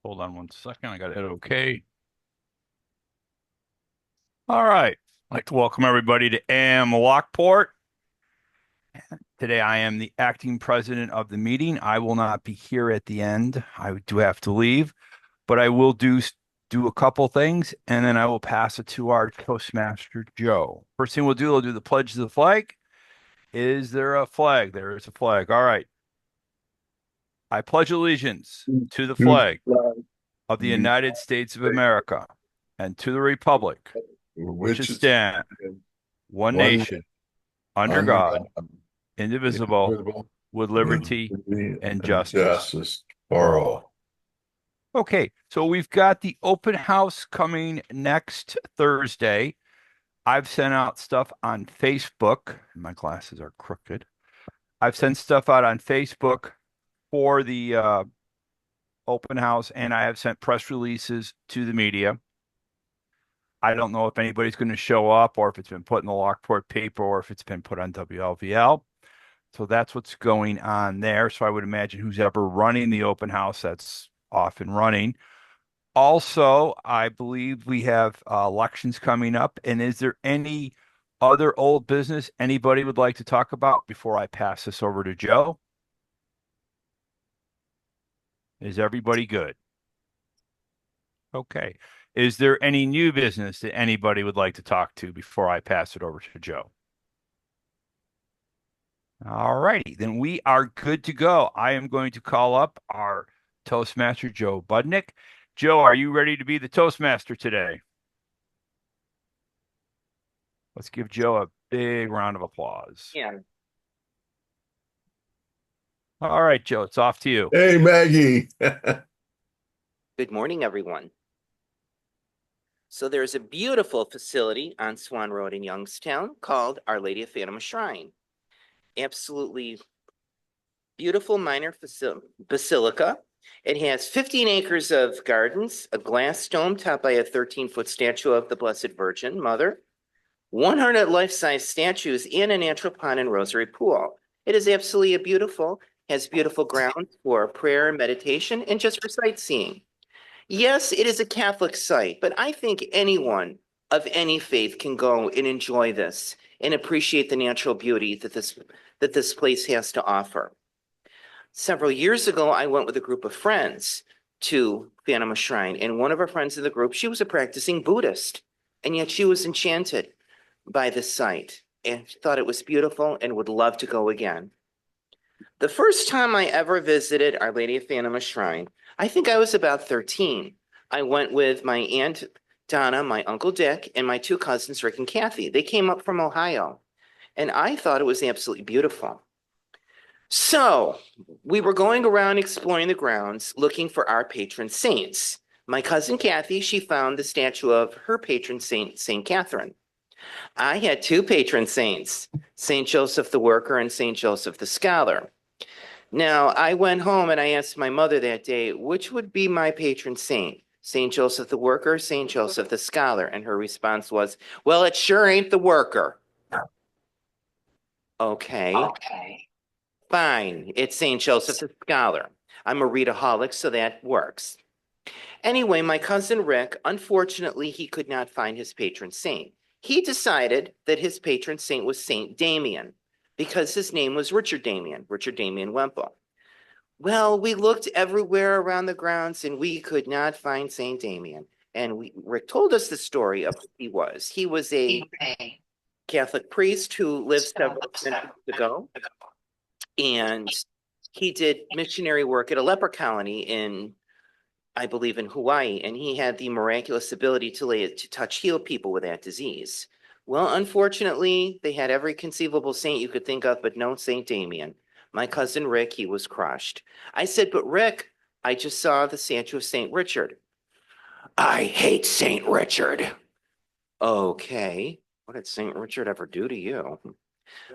Hold on one second. I got to hit OK. All right. I'd like to welcome everybody to AM Lockport. Today I am the acting president of the meeting. I will not be here at the end. I do have to leave, but I will do a couple things, and then I will pass it to our Toastmaster, Joe. First thing we'll do the pledge to the flag. Is there a flag? There is a flag. All right. I pledge allegiance to the To flag fly of the the United States of America and to the republic which which is is stand one one nation under under God, God, indivisible, indivisible, with with liberty liberty and and justice justice for all. Okay, so we've got the open house coming next Thursday. I've sent out stuff on Facebook. My glasses are crooked. I've sent stuff out on Facebook for the open house, and I have sent press releases to the media. I don't know if anybody's going to show up or if it's been put in the Lockport paper or if it's been put on WLVL. So that's what's going on there. So I would imagine who's ever running the open house, that's off and running. Also, I believe we have elections coming up. And is there any other old business anybody would like to talk about before I pass this over to Joe? Is everybody good? Okay. Is there any new business that anybody would like to talk to before I pass it over to Joe? All righty, then we are good to go. I am going to call up our Toastmaster, Joe Budnick. Joe, are you ready to be the Toastmaster today? Let's give Joe a big round of applause. Yeah. All right, Joe, it's off to you. Hey, Maggie. Good morning, everyone. So there's a beautiful facility on Swan Road in Youngstown called Our Lady of Fatima Shrine. Absolutely beautiful minor basilica. It has 15 acres of gardens, a glass dome topped by a 13-foot statue of the Blessed Virgin Mother, 100 life-size statues, and a natural pond and rosary pool. It is absolutely beautiful, has beautiful grounds for prayer and meditation, and just for sightseeing. Yes, it is a Catholic site, but I think anyone of any faith can go and enjoy this and appreciate the natural beauty that this place has to offer. Several years ago, I went with a group of friends to Fatima Shrine, and one of our friends in the group, she was a practicing Buddhist, and yet she was enchanted by the site and thought it was beautiful and would love to go again. The first time I ever visited Our Lady of Fatima Shrine, I think I was about 13. I went with my Aunt Donna, my Uncle Dick, and my two cousins, Rick and Kathy. They came up from Ohio, and I thought it was absolutely beautiful. So we were going around exploring the grounds, looking for our patron saints. My cousin Kathy, she found the statue of her patron saint, Saint Catherine. I had two patron saints, Saint Joseph the Worker and Saint Joseph the Scholar. Now, I went home and I asked my mother that day, which would be my patron saint? Saint Joseph the Worker, Saint Joseph the Scholar? And her response was, well, it sure ain't the worker. Okay, fine. It's Saint Joseph the Scholar. I'm a readaholic, so that works. Anyway, my cousin Rick, unfortunately, he could not find his patron saint. He decided that his patron saint was Saint Damien because his name was Richard Damien Wemple. Well, we looked everywhere around the grounds and we could not find Saint Damien. And Rick told us the story of who he was. He was a Catholic priest who lived several centuries ago, and he did missionary work at a leper colony in, I believe, in Hawaii, and he had the miraculous ability to touch heal people with that disease. Well, unfortunately, they had every conceivable saint you could think of, but no Saint Damien. My cousin Rick, he was crushed. I said, but Rick, I just saw the statue of Saint Richard. I hate Saint Richard. Okay, what did Saint Richard ever do to you?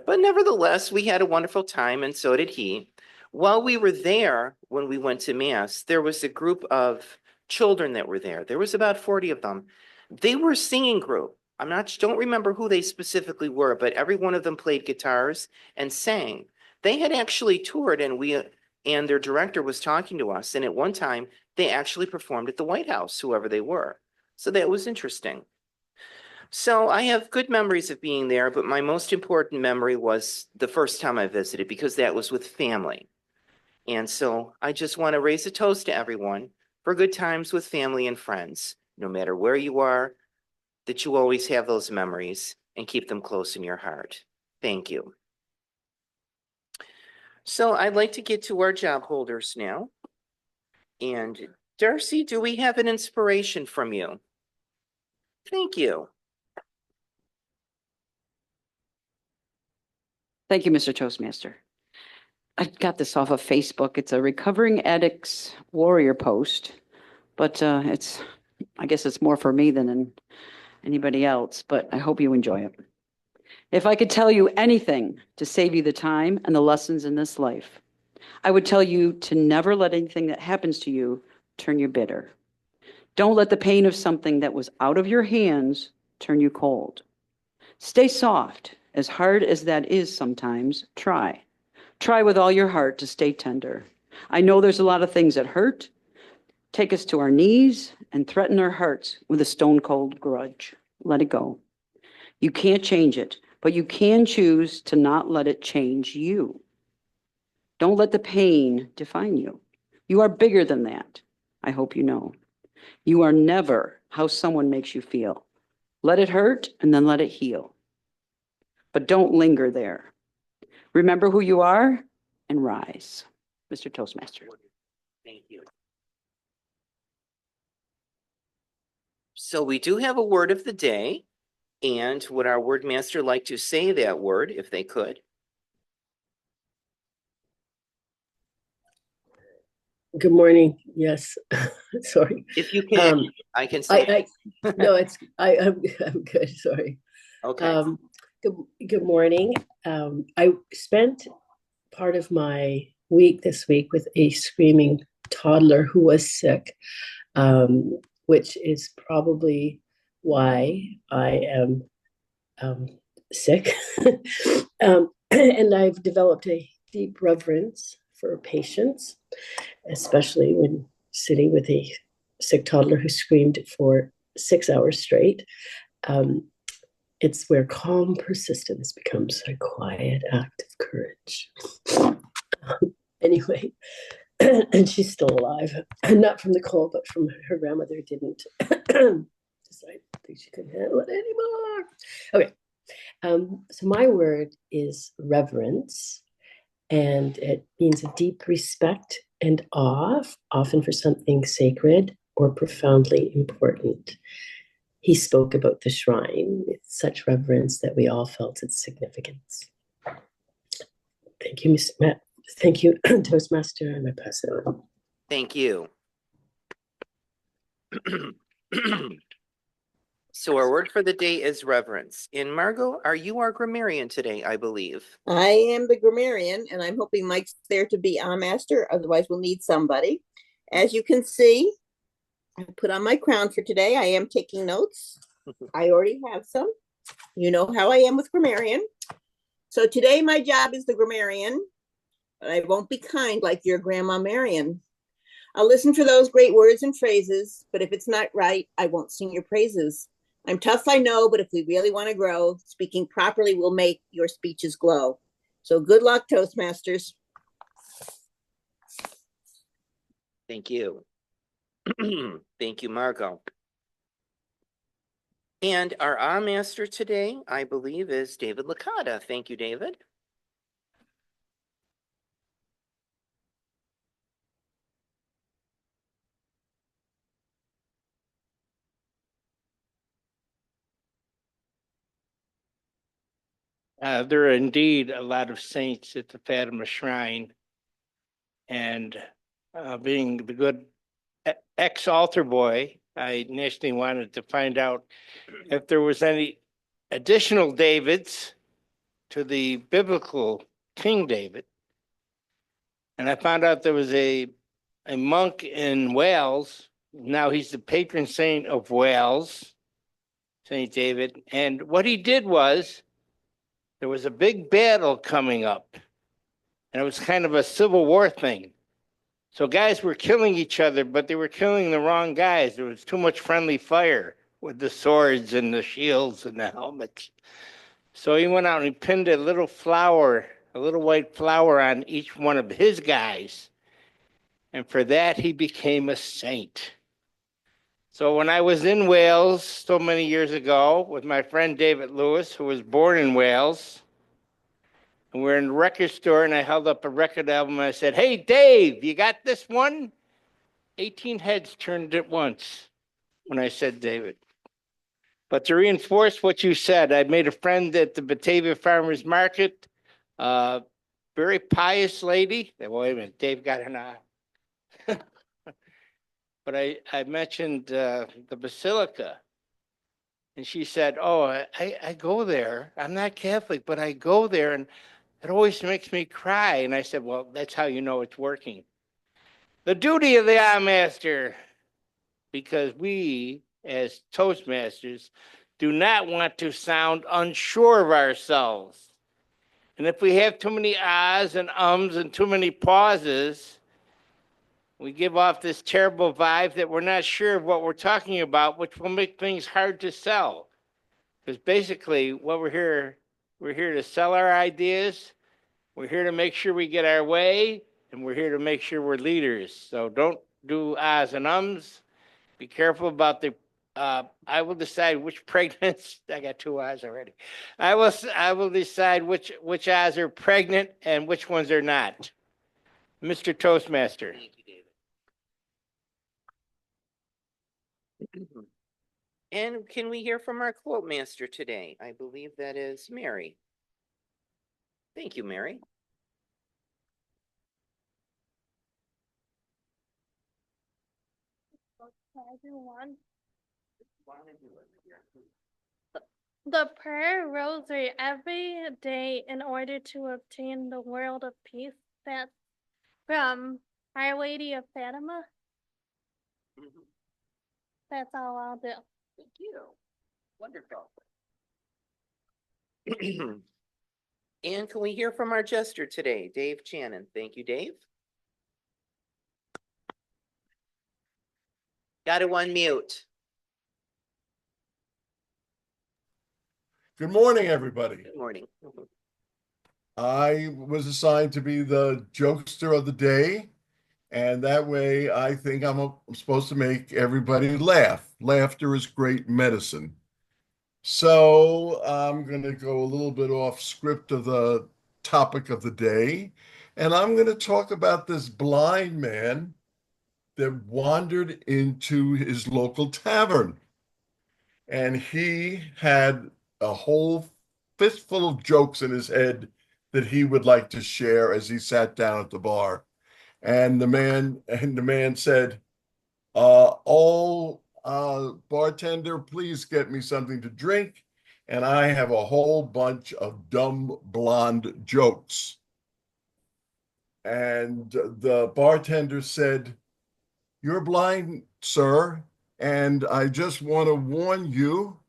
But nevertheless, we had a wonderful time, and so did he. While we were there, when we went to Mass, there was a group of children that were there. There was about 40 of them. They were a singing group. Don't remember who they specifically were, but every one of them played guitars and sang. They had actually toured, and their director was talking to us. And at one time, they actually performed at the White House, whoever they were. So that was interesting. So I have good memories of being there, but my most important memory was the first time I visited because that was with family. And so I just want to raise a toast to everyone for good times with family and friends, no matter where you are, that you always have those memories and keep them close in your heart. Thank you. So I'd like to get to our job holders now. And Darcy, do we have an inspiration from you? Thank you. Thank you, Mr. Toastmaster. I got this off of Facebook. It's a recovering addicts warrior post, but I guess it's more for me than anybody else, but I hope you enjoy it. If I could tell you anything to save you the time and the lessons in this life, I would tell you to never let anything that happens to you turn you bitter. Don't let the pain of something that was out of your hands turn you cold. Stay soft. As hard as that is sometimes, try. Try with all your heart to stay tender. I know there's a lot of things that hurt, take us to our knees, and threaten our hearts with a stone cold grudge. Let it go. You can't change it, but you can choose to not let it change you. Don't let the pain define you. You are bigger than that. I hope you know. You are never how someone makes you feel. Let it hurt and then let it heal. But don't linger there. Remember who you are and rise. Mr. Toastmaster. Thank you. So we do have a word of the day. And would our word master like to say that word if they could? Good morning. Yes. Sorry. If you can, I can say. No, I'm good. Sorry. Okay. Good morning. I spent part of my week this week with a screaming toddler who was sick, which is probably why I am sick. And I've developed a deep reverence for patience, especially when sitting with a sick toddler who screamed for 6 hours straight. It's where calm persistence becomes a quiet act of courage. Anyway, and she's still alive, not from the cold, but from her grandmother didn't decide that she couldn't handle it anymore. Okay, so my word is reverence, and it means a deep respect and awe, often for something sacred or profoundly important. He spoke about the shrine with such reverence that we all felt its significance. Thank you, Mr. Matt. Thank you, Toastmaster, and I pass it on. Thank you. So our word for the day is reverence. And Margot, are you our grammarian today, I believe? I am the grammarian, and I'm hoping Mike's there to be our master. Otherwise, we'll need somebody. As you can see, I put on my crown for today. I am taking notes. I already have some. You know how I am with grammarian. So today my job is the grammarian, but I won't be kind like your grandma Marion. I'll listen for those great words and phrases, but if it's not right, I won't sing your praises. I'm tough, I know, but if we really want to grow, speaking properly will make your speeches glow. So good luck, Toastmasters. Thank you. Thank you, Margot. And our master today, I believe, is David Licata. Thank you, David. There are indeed a lot of saints at the Fatima Shrine. And being the good ex-altar boy, I initially wanted to find out if there was any additional Davids to the biblical King David. And I found out there was a monk in Wales. Now he's the patron saint of Wales, Saint David. And what he did was, there was a big battle coming up. And it was kind of a civil war thing. So guys were killing each other, but they were killing the wrong guys. There was too much friendly fire with the swords and the shields and the helmets. So he went out and he pinned a little flower, a little white flower on each one of his guys. And for that, he became a saint. So when I was in Wales so many years ago with my friend David Lewis, who was born in Wales, and we were in the record store, and I held up a record album and I said, "Hey, Dave, you got this one?" 18 heads turned at once when I said David. But to reinforce what you said, I made a friend at the Batavia Farmers Market, very pious lady. Wait a minute, Dave got an eye. But I mentioned the Basilica. And she said, "Oh, I go there. I'm not Catholic, but I go there and it always makes me cry." And I said, "Well, that's how you know it's working." The duty of the eye master, because we as Toastmasters do not want to sound unsure of ourselves. And if we have too many ahs and ums and too many pauses, we give off this terrible vibe that we're not sure of what we're talking about, which will make things hard to sell. Because basically what we're here to sell our ideas. We're here to make sure we get our way, and we're here to make sure we're leaders. So don't do ahs and ums. Be careful about the, I will decide which pregnant, I got two ahs already. I will decide which ahs are pregnant and which ones are not. Mr. Toastmaster. Thank you, David. And can we hear from our quote master today? I believe that is Mary. Thank you, Mary. Everyone. The prayer rosary every day in order to obtain the world of peace. That's from Our Lady of Fatima. That's all I'll do. Thank you. Wonderful. And can we hear from our jester today, Dave Channon? Thank you, Dave. Got to unmute. Good morning, everybody. Good morning. I was assigned to be the jokester of the day, and that way I think I'm supposed to make everybody laugh. Laughter is great medicine. So I'm going to go a little bit off script of the topic of the day, and I'm going to talk about this blind man that wandered into his local tavern. And he had a whole fistful of jokes in his head that he would like to share as he sat down at the bar. And the man said, bartender, please get me something to drink. And I have a whole bunch of dumb blonde jokes." And the bartender said, "You're blind, sir, and I just want to warn you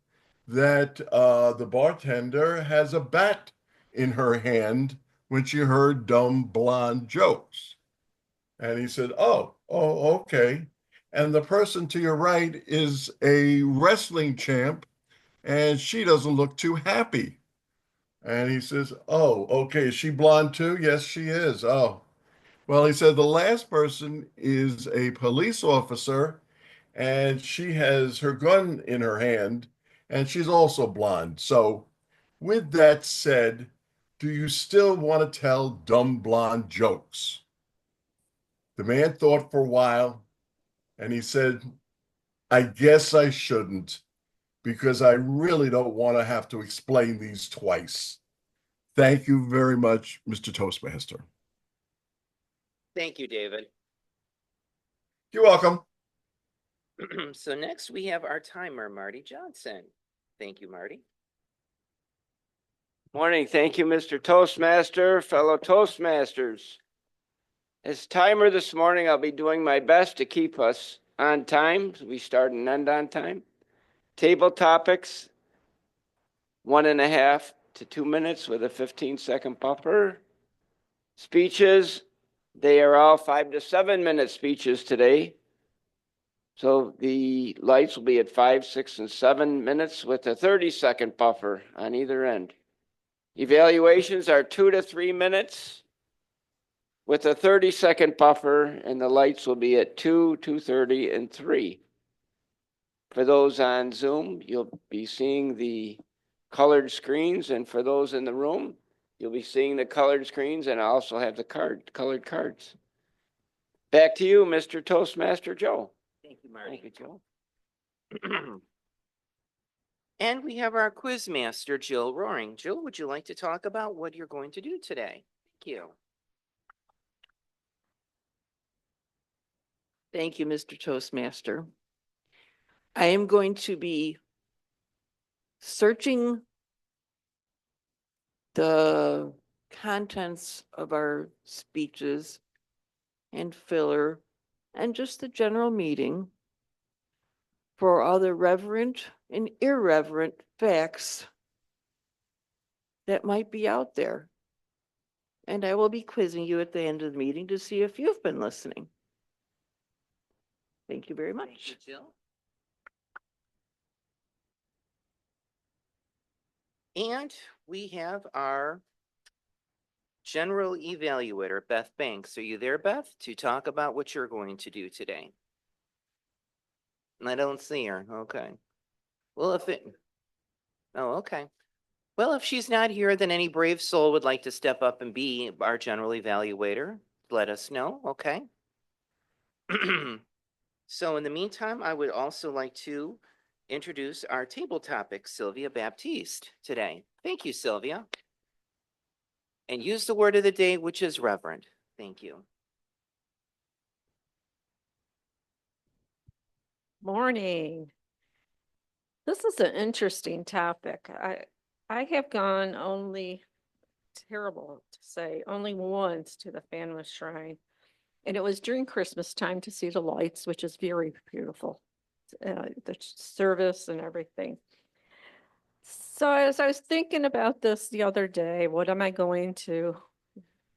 that the bartender has a bat in her hand when she heard dumb blonde jokes." And he said, oh, okay. "And the person to your right is a wrestling champ, and she doesn't look too happy." And he says, "Oh, okay. Is she blonde too?" "Yes, she is." "Oh." Well, he said, "The last person is a police officer, and she has her gun in her hand, and she's also blonde. So, with that said, do you still want to tell dumb blonde jokes?" The man thought for a while, and he said, "I guess I shouldn't, because I really don't want to have to explain these twice. Thank you very much, Mr. Toastmaster." Thank you, David. You're welcome. So next we have our timer, Marty Johnson. Thank you, Marty. Morning. Thank you, Mr. Toastmaster, fellow Toastmasters. As timer this morning, I'll be doing my best to keep us on time. We start and end on time. Table topics, 1.5 to 2 minutes with a 15-second buffer. Speeches, They are all 5 to 7 minute speeches today. So the lights will be at 5, 6, and 7 minutes with a 30-second buffer on either end. Evaluations are 2 to 3 minutes with a 30-second buffer, and the lights will be at 2, 2:30, and 3. For those on Zoom, you'll be seeing the colored screens, and for those in the room, you'll be seeing the colored screens and also have the colored cards. Back to you, Mr. Toastmaster Joe. Thank you, Marty. Thank you, Joe. And we have our quiz master, Jill Roaring. Jill, would you like to talk about what you're going to do today? Thank you. Thank you, Mr. Toastmaster. I am going to be searching the contents of our speeches and filler and just the general meeting for all the reverent and irreverent facts that might be out there. And I will be quizzing you at the end of the meeting to see if you've been listening. Thank you very much. Thank you, Jill. And we have our general evaluator, Beth Banks. Are you there, Beth, to talk about what you're going to do today? I don't see her. Okay. Well, okay. Well, if she's not here, then any brave soul would like to step up and be our general evaluator. Let us know, okay? So in the meantime, I would also like to introduce our table topic, Sylvia Baptiste, today. Thank you, Sylvia. And use the word of the day, which is reverend. Thank you. Morning. This is an interesting topic. I have gone only, terrible to say, only once to the Fatima Shrine. And it was during Christmas time to see the lights, which is very beautiful. The service and everything. So as I was thinking about this the other day, what am I going to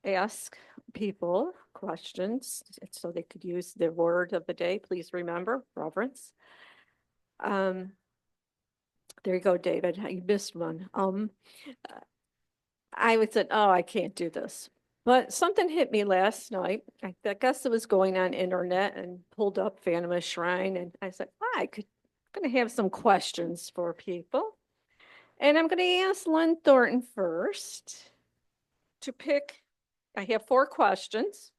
ask people questions so they could use the word of the day? Please remember reverence. There you go, David. You missed one. I would say, oh, I can't do this. But something hit me last night. I guess it was going on internet and pulled up Fatima Shrine. And I said, I'm going to have some questions for people. And I'm going to ask Lynn Thornton first to pick. I have 4 questions.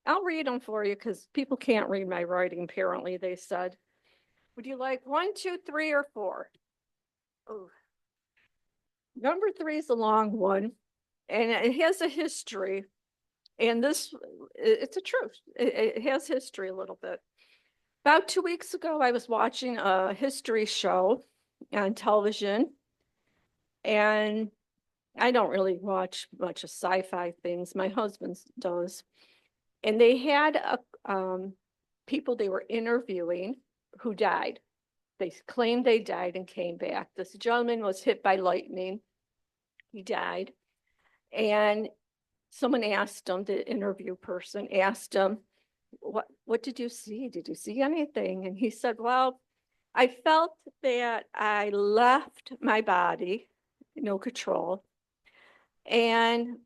I'll read them for you because people can't read my writing, apparently, they said. Would you like 1, 2, 3, or 4? Oh. Number 3 is a long one, and it has a history. And it's a truth. It has history a little bit. About 2 weeks ago, I was watching a history show on television, and I don't really watch much of sci-fi things. My husband does. And they had people they were interviewing who died. They claimed they died and came back. This gentleman was hit by lightning. He died. And someone asked him, the interview person asked him, what did you see? Did you see anything? And he said, well, I felt that I left my body, no control, and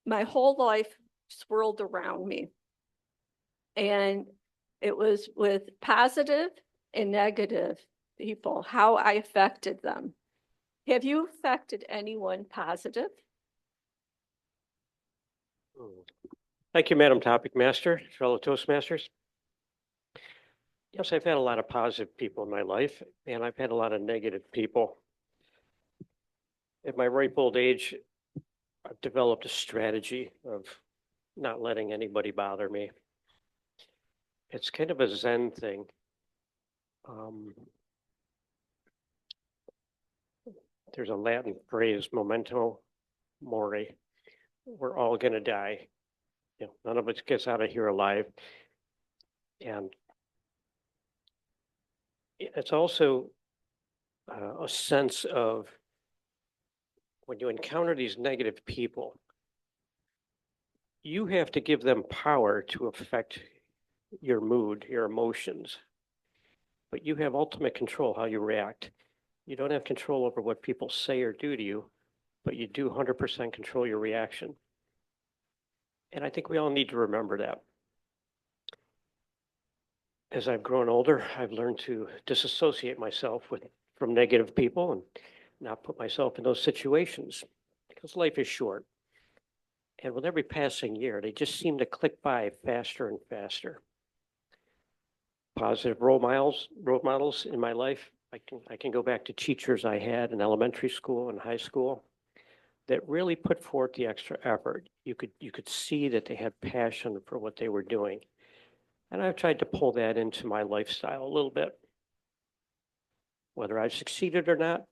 my whole life swirled around me. And it was with positive and negative people, how I affected them. Have you affected anyone positive? Thank you, Madam Topic Master, fellow Toastmasters. Yes, I've had a lot of positive people in my life, and I've had a lot of negative people. At my ripe old age, I've developed a strategy of not letting anybody bother me. It's kind of a Zen thing. There's a Latin phrase, memento mori. We're all going to die. You know, none of us gets out of here alive. And it's also a sense of when you encounter these negative people, you have to give them power to affect your mood, your emotions. But you have ultimate control how you react. You don't have control over what people say or do to you, but you do 100% control your reaction. And I think we all need to remember that. As I've grown older, I've learned to disassociate myself from negative people and not put myself in those situations because life is short. And with every passing year, they just seem to click by faster and faster. Positive role models in my life. I can go back to teachers I had in elementary school and high school that really put forth the extra effort. You could see that they had passion for what they were doing. And I've tried to pull that into my lifestyle a little bit. Whether I've succeeded or not,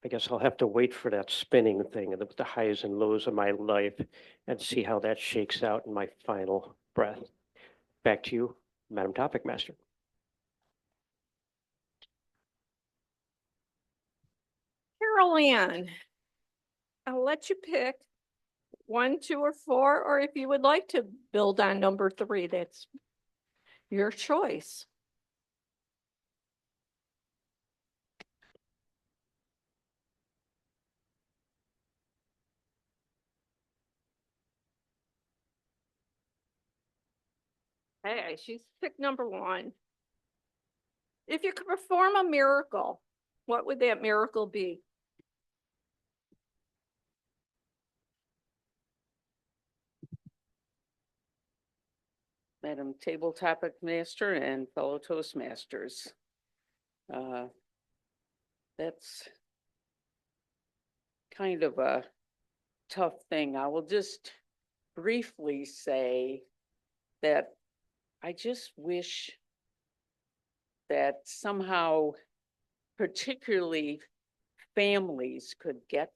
I guess I'll have to wait for that spinning thing, the highs and lows of my life, and see how that shakes out in my final breath. Back to you, Madam Topic Master. Carol Ann, I'll let you pick 1, 2, or 4, or if you would like to build on number 3, that's your choice. Hey, she's picked number 1. If you could perform a miracle, what would that miracle be? Madam Table Topic Master and fellow Toastmasters. That's kind of a tough thing. I will just briefly say that I just wish that somehow, particularly families could get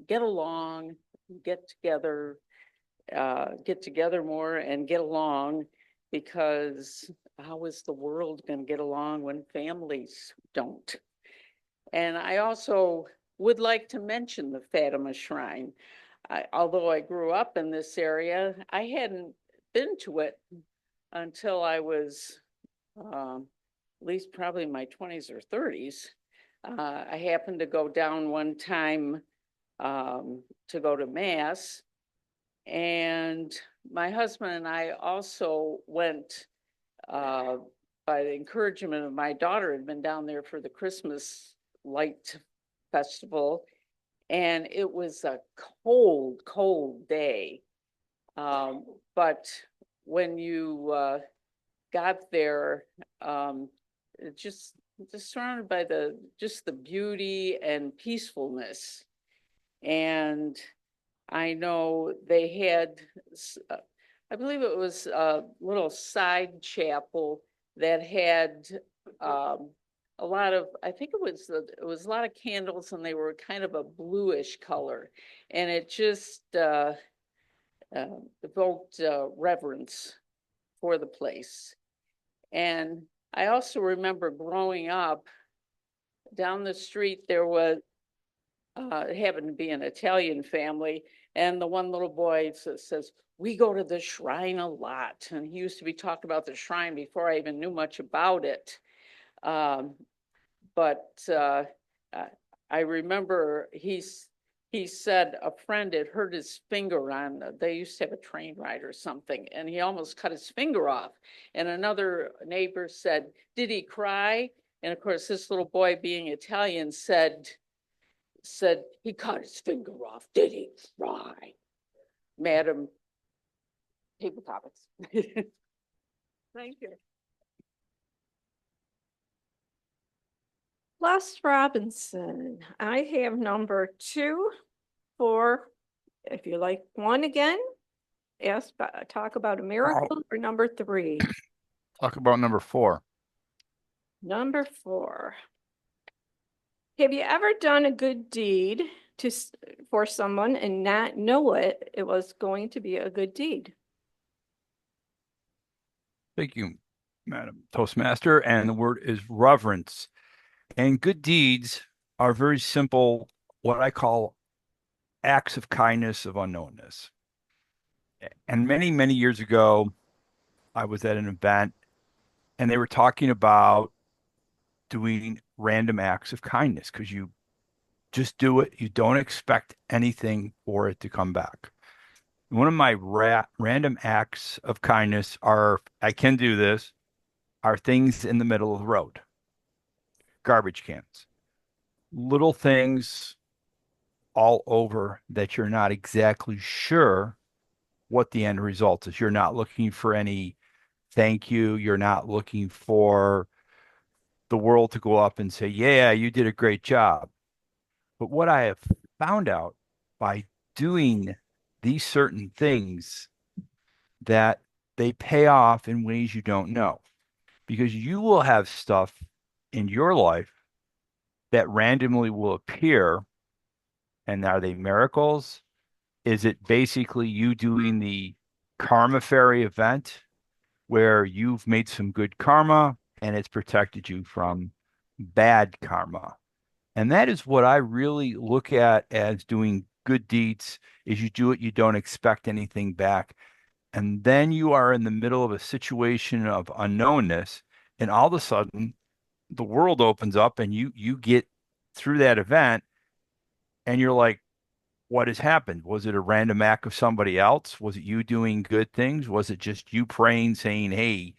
along, get together more and get along, because how is the world going to get along when families don't? And I also would like to mention the Fatima Shrine. Although I grew up in this area, I hadn't been to it until I was at least probably in my 20s or 30s. I happened to go down one time to go to Mass, and my husband and I also went by the encouragement of my daughter, had been down there for the Christmas light festival, and it was a cold day. But when you got there, just surrounded by the beauty and peacefulness. And I know they had, I believe it was a little side chapel that had a lot of, I think it was a lot of candles, and they were kind of a bluish color, and it just evoked reverence for the place. And I also remember growing up down the street, there was it happened to be an Italian family, and the one little boy says, "We go to the shrine a lot." And he used to be talking about the shrine before I even knew much about it. But I remember he said a friend had hurt his finger on, they used to have a train ride or something, and he almost cut his finger off. And another neighbor said, "Did he cry?" And of course, this little boy, being Italian, said, "He cut his finger off. Did he cry?" Madam Table Topics. Thank you. Les Robinson, I have number 2, 4. If you like 1 again, talk about a miracle, or number 3. Talk about number 4. Number 4. Have you ever done a good deed for someone and not know it was going to be a good deed? Thank you, Madam Toastmaster. And the word is reverence. And good deeds are very simple, what I call acts of kindness of unknownness. And many, many years ago, I was at an event and they were talking about doing random acts of kindness because you just do it. You don't expect anything for it to come back. One of my random acts of kindness are, I can do this, are things in the middle of the road, garbage cans, little things all over that you're not exactly sure what the end result is. You're not looking for any thank you. You're not looking for the world to go up and say, yeah, you did a great job. But what I have found out by doing these certain things that they pay off in ways you don't know because you will have stuff in your life that randomly will appear. And are they miracles? Is it basically you doing the karma fairy event where you've made some good karma and it's protected you from bad karma? And that is what I really look at as doing good deeds is you do it, you don't expect anything back. And then you are in the middle of a situation of unknownness, and all of a sudden the world opens up and you get through that event and you're like, what has happened? Was it a random act of somebody else? Was it you doing good things? Was it just you praying, saying, hey,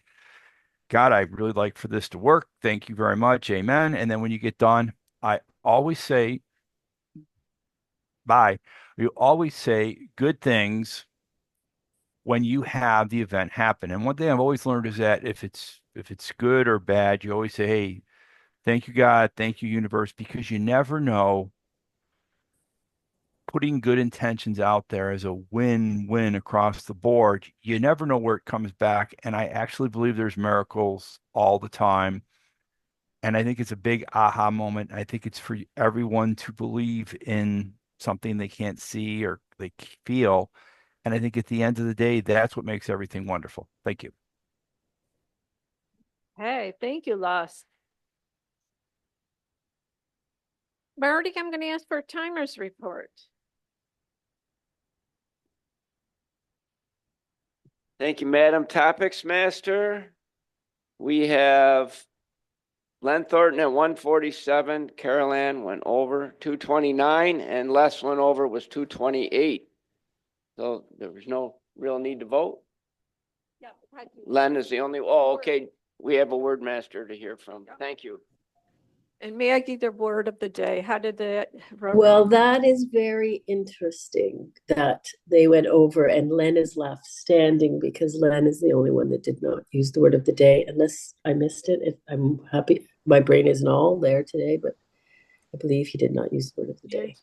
God, I really like for this to work. Thank you very much. Amen. And then when you get done, I always say, bye. You always say good things when you have the event happen. And one thing I've always learned is that if it's good or bad, you always say, hey, thank you, God, thank you, universe, because you never know. Putting good intentions out there as a win-win across the board, you never know where it comes back. And I actually believe there's miracles all the time. And I think it's a big aha moment. I think it's for everyone to believe in something they can't see or they feel. And I think at the end of the day, that's what makes everything wonderful. Thank you. Hey, thank you, Les. Marty, I'm going to ask for a timer's report. Thank you, Madam Topics Master. We have Len Thornton at 147, Carol Ann went over 229, and Les went over was 228. So there was no real need to vote. Yeah, Len is the only, oh, okay. We have a word master to hear from. Thank you. And may I give the word of the day? How did that? Well, that is very interesting that they went over and Len is left standing because Len is the only one that did not use the word of the day, unless I missed it. If I'm happy, my brain isn't all there today, but I believe he did not use the word of the day.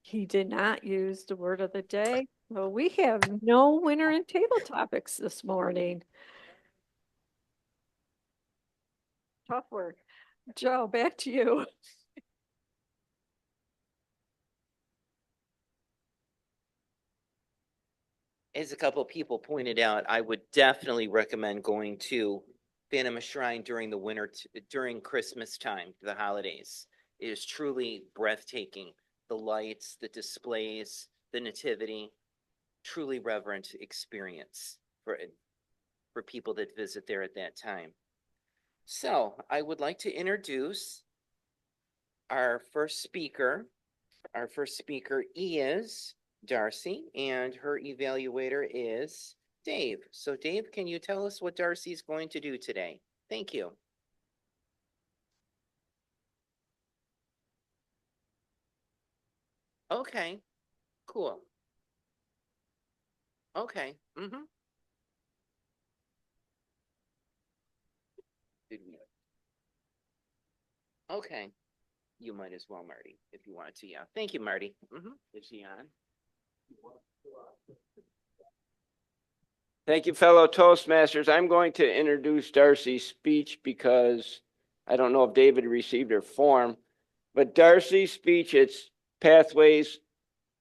He did not use the word of the day. Well, we have no winner in table topics this morning. Tough work. Joe, back to you. As a couple of people pointed out, I would definitely recommend going to Phantom Shrine during the winter, during Christmas time, the holidays. It is truly breathtaking. The lights, the displays, the nativity, truly reverent experience for people that visit there at that time. So I would like to introduce our first speaker. Our first speaker is Darcy, and her evaluator is Dave. So Dave, can you tell us what Darcy's going to do today? Thank you. Okay, cool. Okay, Okay, you might as well, Marty, if you wanted to. Yeah, thank you, Marty. Is she on? Thank you, fellow Toastmasters. I'm going to introduce Darcy's speech because I don't know if David received her form, but Darcy's speech, it's Pathways,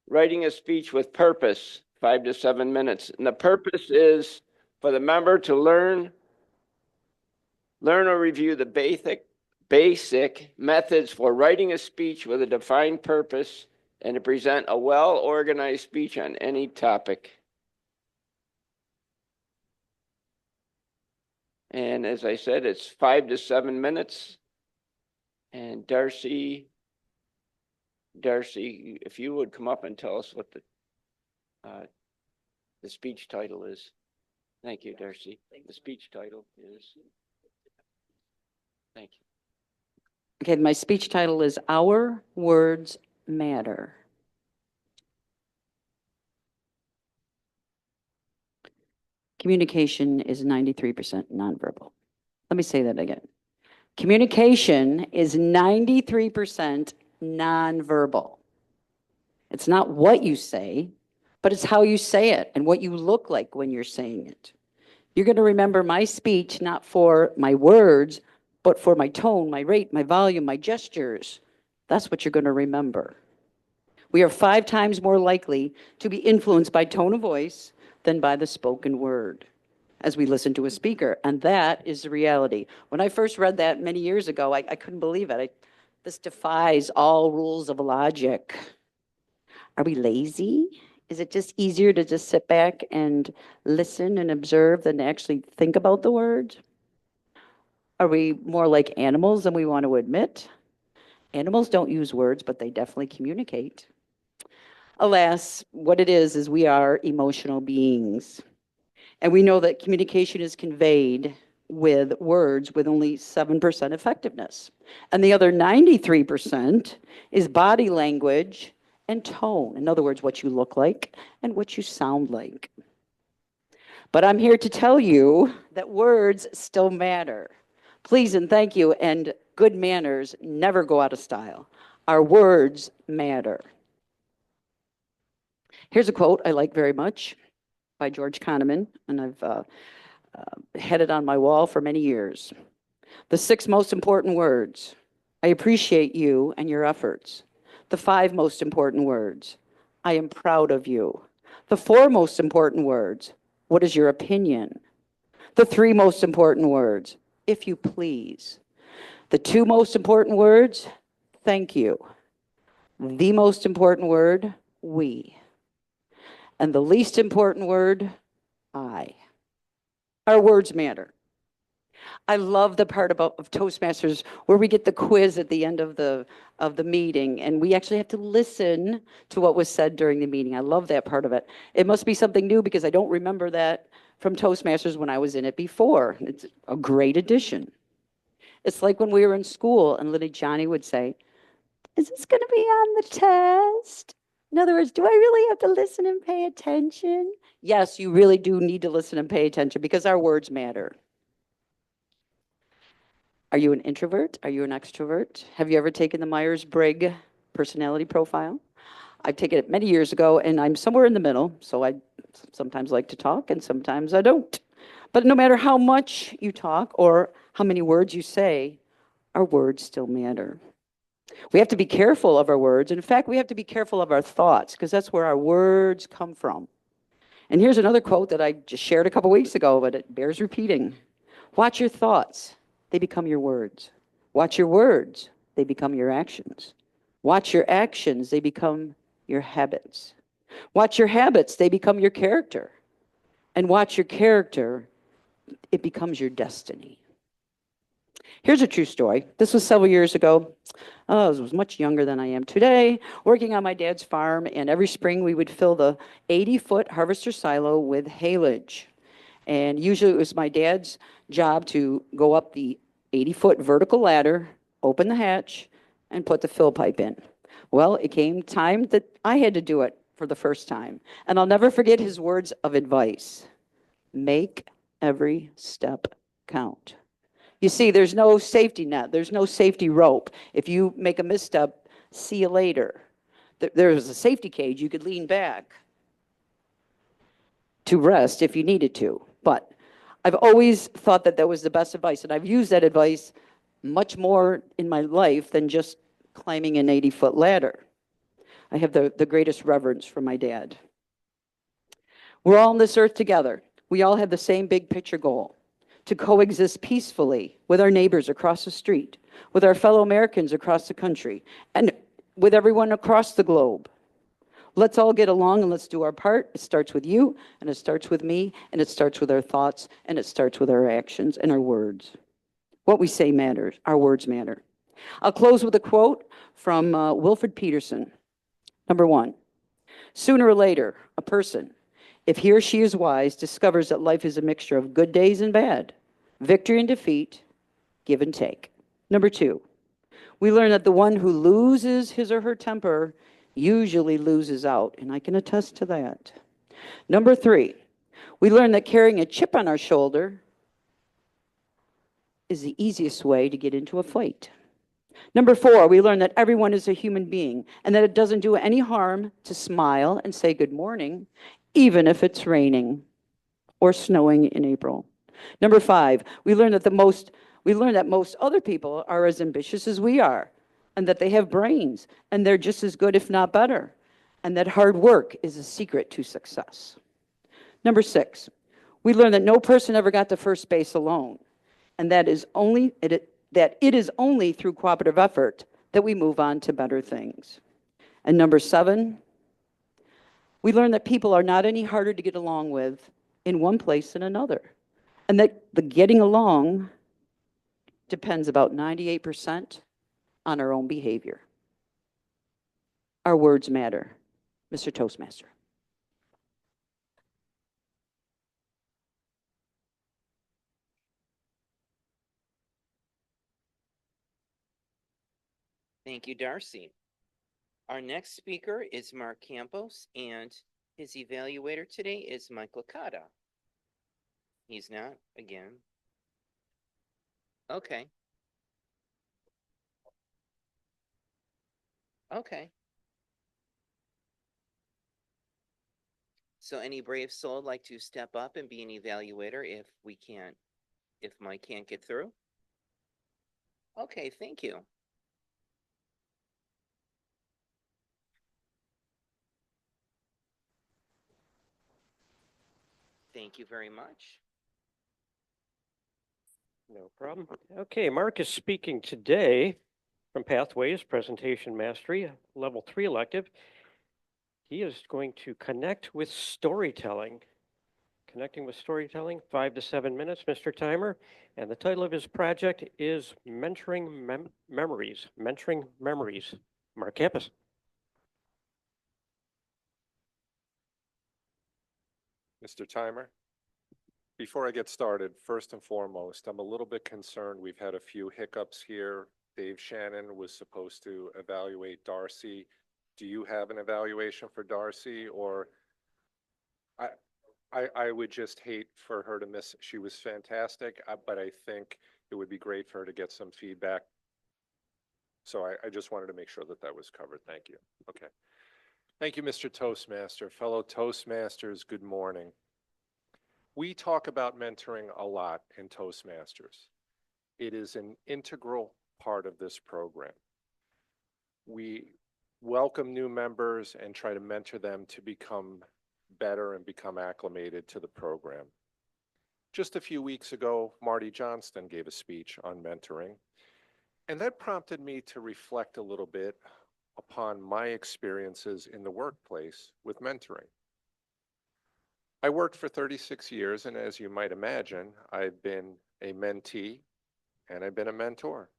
Writing a Speech with Purpose, 5 to 7 minutes. And the purpose is for the member to learn or review the basic methods for writing a speech with a defined purpose and to present a well-organized speech on any topic. And as I said, it's 5 to 7 minutes. And Darcy, if you would come up and tell us what the speech title is. Thank you, Darcy. The speech title is. Thank you. Okay, my speech title is Our Words Matter. Communication is 93% nonverbal. Let me say that again. Communication is 93% nonverbal. It's not what you say, but it's how you say it and what you look like when you're saying it. You're going to remember my speech not for my words, but for my tone, my rate, my volume, my gestures. That's what you're going to remember. We are 5 times more likely to be influenced by tone of voice than by the spoken word as we listen to a speaker. And that is the reality. When I first read that many years ago, I couldn't believe it. This defies all rules of logic. Are we lazy? Is it just easier to just sit back and listen and observe than to actually think about the word? Are we more like animals than we want to admit? Animals don't use words, but they definitely communicate. Alas, what it is we are emotional beings. And we know that communication is conveyed with words with only 7% effectiveness. And the other 93% is body language and tone. In other words, what you look like and what you sound like. But I'm here to tell you that words still matter. Please and thank you, and good manners never go out of style. Our words matter. Here's a quote I like very much by George Kahneman, and I've had it on my wall for many years. The 6 most important words. I appreciate you and your efforts. The 5 most important words. I am proud of you. The 4 most important words. What is your opinion? The 3 most important words. If you please. The 2 most important words. Thank you. The most important word. We. And the least important word. I. Our words matter. I love the part of Toastmasters where we get the quiz at the end of the meeting, and we actually have to listen to what was said during the meeting. I love that part of it. It must be something new because I don't remember that from Toastmasters when I was in it before. It's a great addition. It's like when we were in school and little Johnny would say, "Is this going to be on the test?" In other words, do I really have to listen and pay attention? Yes, you really do need to listen and pay attention because our words matter. Are you an introvert? Are you an extrovert? Have you ever taken the Myers-Briggs personality profile? I've taken it many years ago, and I'm somewhere in the middle, so I sometimes like to talk, and sometimes I don't. But no matter how much you talk or how many words you say, our words still matter. We have to be careful of our words. In fact, we have to be careful of our thoughts, because that's where our words come from. And here's another quote that I just shared a couple weeks ago, but it bears repeating. Watch your thoughts. They become your words. Watch your words. They become your actions. Watch your actions. They become your habits. Watch your habits. They become your character. And watch your character. It becomes your destiny. Here's a true story. This was several years ago. I was much younger than I am today, working on my dad's farm, and every spring we would fill the 80-foot harvester silo with haylage. And usually it was my dad's job to go up the 80-foot vertical ladder, open the hatch, and put the fill pipe in. Well, it came time that I had to do it for the first time. And I'll never forget his words of advice. Make every step count. You see, there's no safety net. There's no safety rope. If you make a misstep, see you later. There was a safety cage. You could lean back to rest if you needed to. But I've always thought that that was the best advice. And I've used that advice much more in my life than just climbing an 80-foot ladder. I have the greatest reverence for my dad. We're all on this earth together. We all have the same big picture goal, to coexist peacefully with our neighbors across the street, with our fellow Americans across the country, and with everyone across the globe. Let's all get along and let's do our part. It starts with you, and it starts with me, and it starts with our thoughts, and it starts with our actions and our words. What we say matters. Our words matter. I'll close with a quote from Wilfred Peterson. Number one, sooner or later, a person, if he or she is wise, discovers that life is a mixture of good days and bad, victory and defeat, give and take. Number two, we learn that the one who loses his or her temper usually loses out, and I can attest to that. Number three, we learn that carrying a chip on our shoulder is the easiest way to get into a fight. Number four, we learn that everyone is a human being and that it doesn't do any harm to smile and say good morning, even if it's raining or snowing in April. Number five, we learn that most other people are as ambitious as we are, and that they have brains, and they're just as good, if not better, and that hard work is a secret to success. Number six, we learn that no person ever got to first base alone, and that it is only through cooperative effort that we move on to better things. And number seven, we learn that people are not any harder to get along with in one place than another, and that the getting along depends about 98% on our own behavior. Our words matter, Mr. Toastmaster. Thank you, Darcy. Our next speaker is Mark Campos, and his evaluator today is Mike Licata. He's not, again. Okay. Okay. So any brave soul would like to step up and be an evaluator if Mike can't get through? Okay, thank you. Thank you very much. No problem. Okay, Mark is speaking today from Pathways Presentation Mastery, Level 3 elective. He is going to connect with storytelling. Connecting with storytelling, 5 to 7 minutes, Mr. Timer. And the title of his project is Mentoring Memories. Mentoring Memories. Mark Campos. Mr. Timer, before I get started, first and foremost, I'm a little bit concerned. We've had a few hiccups here. Dave Shannon was supposed to evaluate Darcy. Do you have an evaluation for Darcy? Or I would just hate for her to miss. She was fantastic, but I think it would be great for her to get some feedback. So I just wanted to make sure that that was covered. Thank you. Okay. Thank you, Mr. Toastmaster. Fellow Toastmasters, good morning. We talk about mentoring a lot in Toastmasters. It is an integral part of this program. We welcome new members and try to mentor them to become better and become acclimated to the program. Just a few weeks ago, Marty Johnston gave a speech on mentoring, and that prompted me to reflect a little bit upon my experiences in the workplace with mentoring. I worked for 36 years, and as you might imagine, I've been a mentee and I've been a mentor.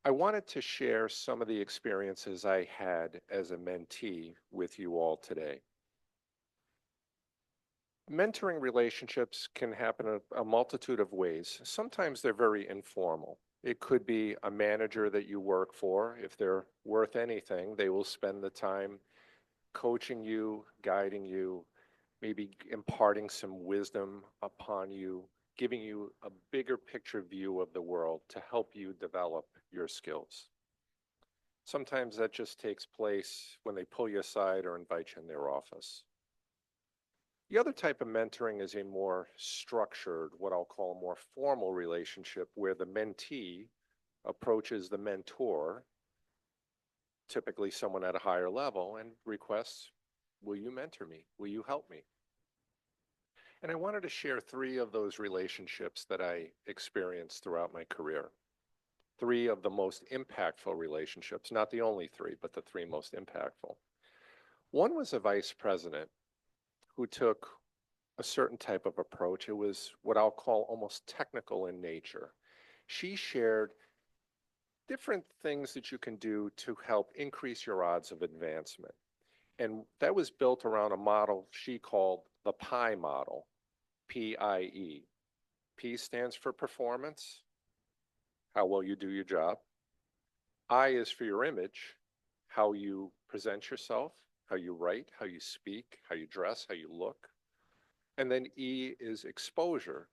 I wanted to share some of the experiences I had as a mentee with you all today. Mentoring relationships can happen in a multitude of ways. Sometimes they're very informal. It could be a manager that you work for. If they're worth anything, they will spend the time coaching you, guiding you, maybe imparting some wisdom upon you, giving you a bigger picture view of the world to help you develop your skills. Sometimes that just takes place when they pull you aside or invite you in their office. The other type of mentoring is a more structured, what I'll call a more formal relationship where the mentee approaches the mentor, typically someone at a higher level, and requests, will you mentor me? Will you help me? And I wanted to share 3 of those relationships that I experienced throughout my career. 3 of the most impactful relationships, not the only 3, but the 3 most impactful. One was a vice president who took a certain type of approach. It was what I'll call almost technical in nature. She shared different things that you can do to help increase your odds of advancement. And that was built around a model she called the PIE model, P-I-E. P stands for performance, how well you do your job. I is for your image, how you present yourself, how you write, how you speak, how you dress, how you look. And then E is exposure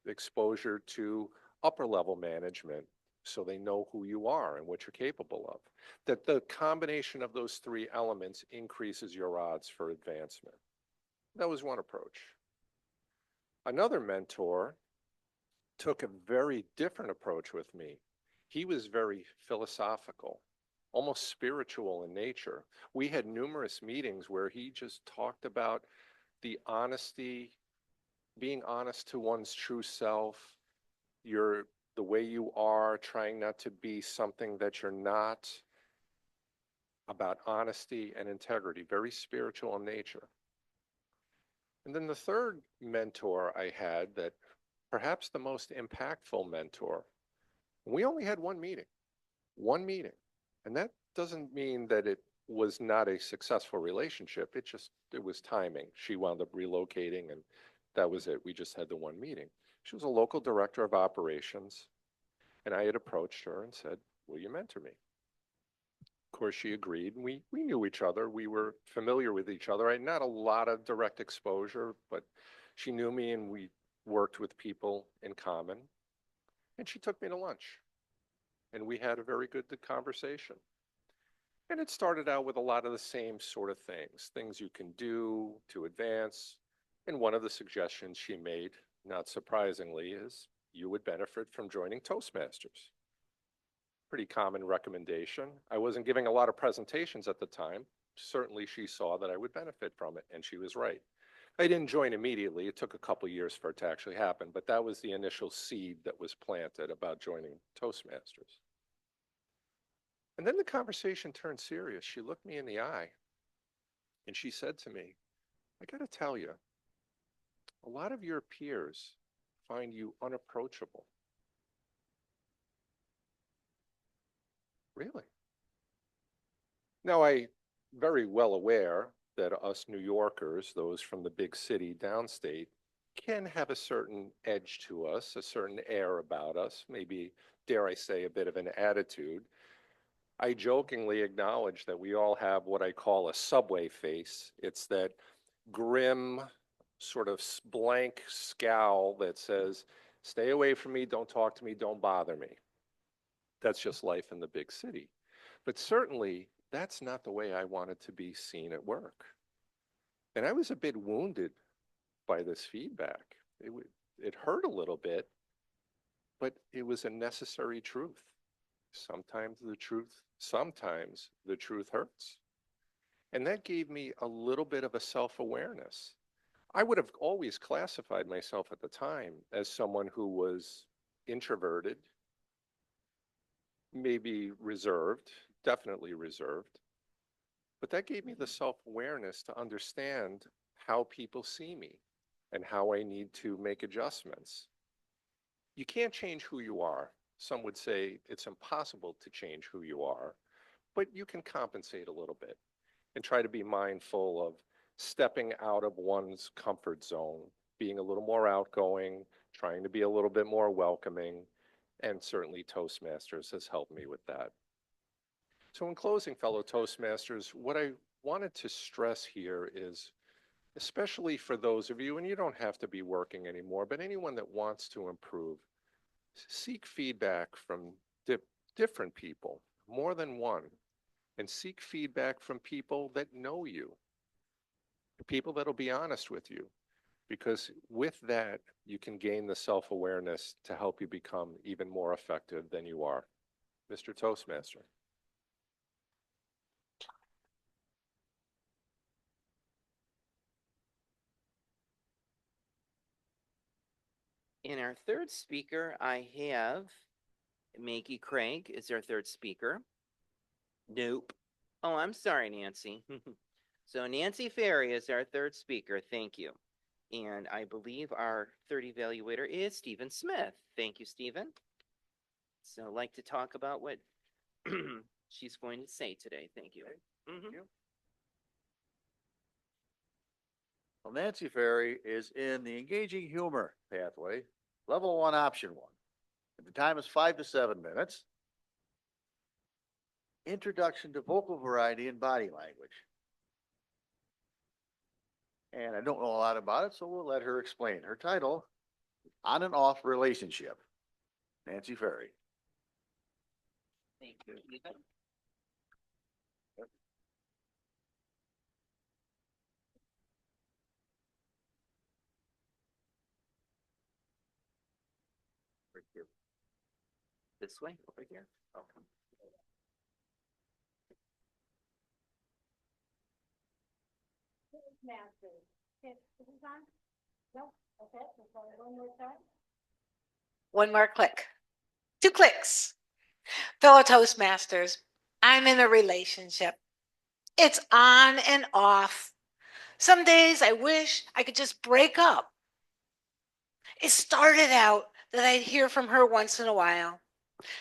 to upper level management, so they know who you are and what you're capable of. That the combination of those three elements increases your odds for advancement. That was one approach. Another mentor took a very different approach with me. He was very philosophical, almost spiritual in nature. We had numerous meetings where he just talked about the honesty, being honest to one's true self, the way you are, trying not to be something that you're not, about honesty and integrity, very spiritual in nature. And then the third mentor I had, that perhaps the most impactful mentor, we only had one meeting. And that doesn't mean that it was not a successful relationship. It was timing. She wound up relocating and that was it. We just had the one meeting. She was a local director of operations. And I had approached her and said, will you mentor me? Of course, she agreed. And we knew each other. We were familiar with each other. I had not a lot of direct exposure, but she knew me and we worked with people in common. And she took me to lunch. And we had a very good conversation. And it started out with a lot of the same sort of things you can do to advance. And one of the suggestions she made, not surprisingly, is you would benefit from joining Toastmasters. Pretty common recommendation. I wasn't giving a lot of presentations at the time. Certainly she saw that I would benefit from it, and she was right. I didn't join immediately. It took a couple years for it to actually happen, but that was the initial seed that was planted about joining Toastmasters. And then the conversation turned serious. She looked me in the eye and she said to me, I got to tell you, a lot of your peers find you unapproachable. Really? Now, I'm very well aware that us New Yorkers, those from the big city downstate, can have a certain edge to us, a certain air about us, maybe, dare I say, a bit of an attitude. I jokingly acknowledge that we all have what I call a subway face. It's that grim, sort of blank scowl that says, stay away from me, don't talk to me, don't bother me. That's just life in the big city. But certainly, that's not the way I wanted to be seen at work. And I was a bit wounded by this feedback. It hurt a little bit, but it was a necessary truth. Sometimes the truth hurts. And that gave me a little bit of a self-awareness. I would have always classified myself at the time as someone who was introverted, maybe reserved, definitely reserved. But that gave me the self-awareness to understand how people see me and how I need to make adjustments. You can't change who you are. Some would say it's impossible to change who you are, but you can compensate a little bit and try to be mindful of stepping out of one's comfort zone, being a little more outgoing, trying to be a little bit more welcoming, and certainly Toastmasters has helped me with that. So in closing, fellow Toastmasters, what I wanted to stress here is, especially for those of you, and you don't have to be working anymore, but anyone that wants to improve, seek feedback from different people, more than one, and seek feedback from people that know you, people that'll be honest with you, because with that, you can gain the self-awareness to help you become even more effective than you are. Mr. Toastmaster. In our third speaker, I have Maggie Craig is our third speaker. Nope. Oh, I'm sorry, Nancy. So Nancy Ferry is our third speaker. Thank you. And I believe our third evaluator is Stephen Smith. Thank you, Stephen. So I'd like to talk about what she's going to say today. Thank you. Thank you. Well, Nancy Ferry is in the engaging humor pathway, level 1, option 1. And the time is 5 to 7 minutes. Introduction to vocal variety and body language. And I don't know a lot about it, so we'll let her explain. Her title, On and Off Relationship. Nancy Ferry. Thank you, Stephen. This way, over here. Okay. One more click. 2 clicks. Fellow Toastmasters, I'm in a relationship. It's on and off. Some days I wish I could just break up. It started out that I'd hear from her once in a while.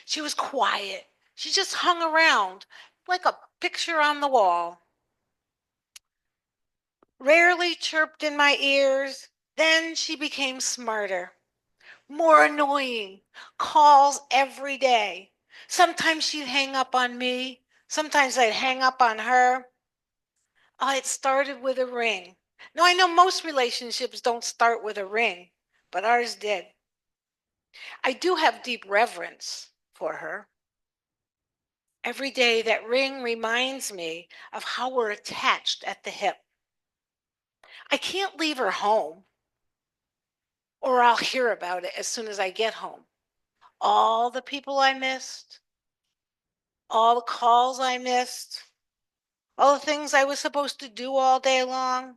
She was quiet. She just hung around like a picture on the wall. Rarely chirped in my ears. Then she became smarter, more annoying, calls every day. Sometimes she'd hang up on me. Sometimes I'd hang up on her. Oh, it started with a ring. Now, I know most relationships don't start with a ring, but ours did. I do have deep reverence for her. Every day that ring reminds me of how we're attached at the hip. I can't leave her home, or I'll hear about it as soon as I get home. All the people I missed, all the calls I missed, all the things I was supposed to do all day long.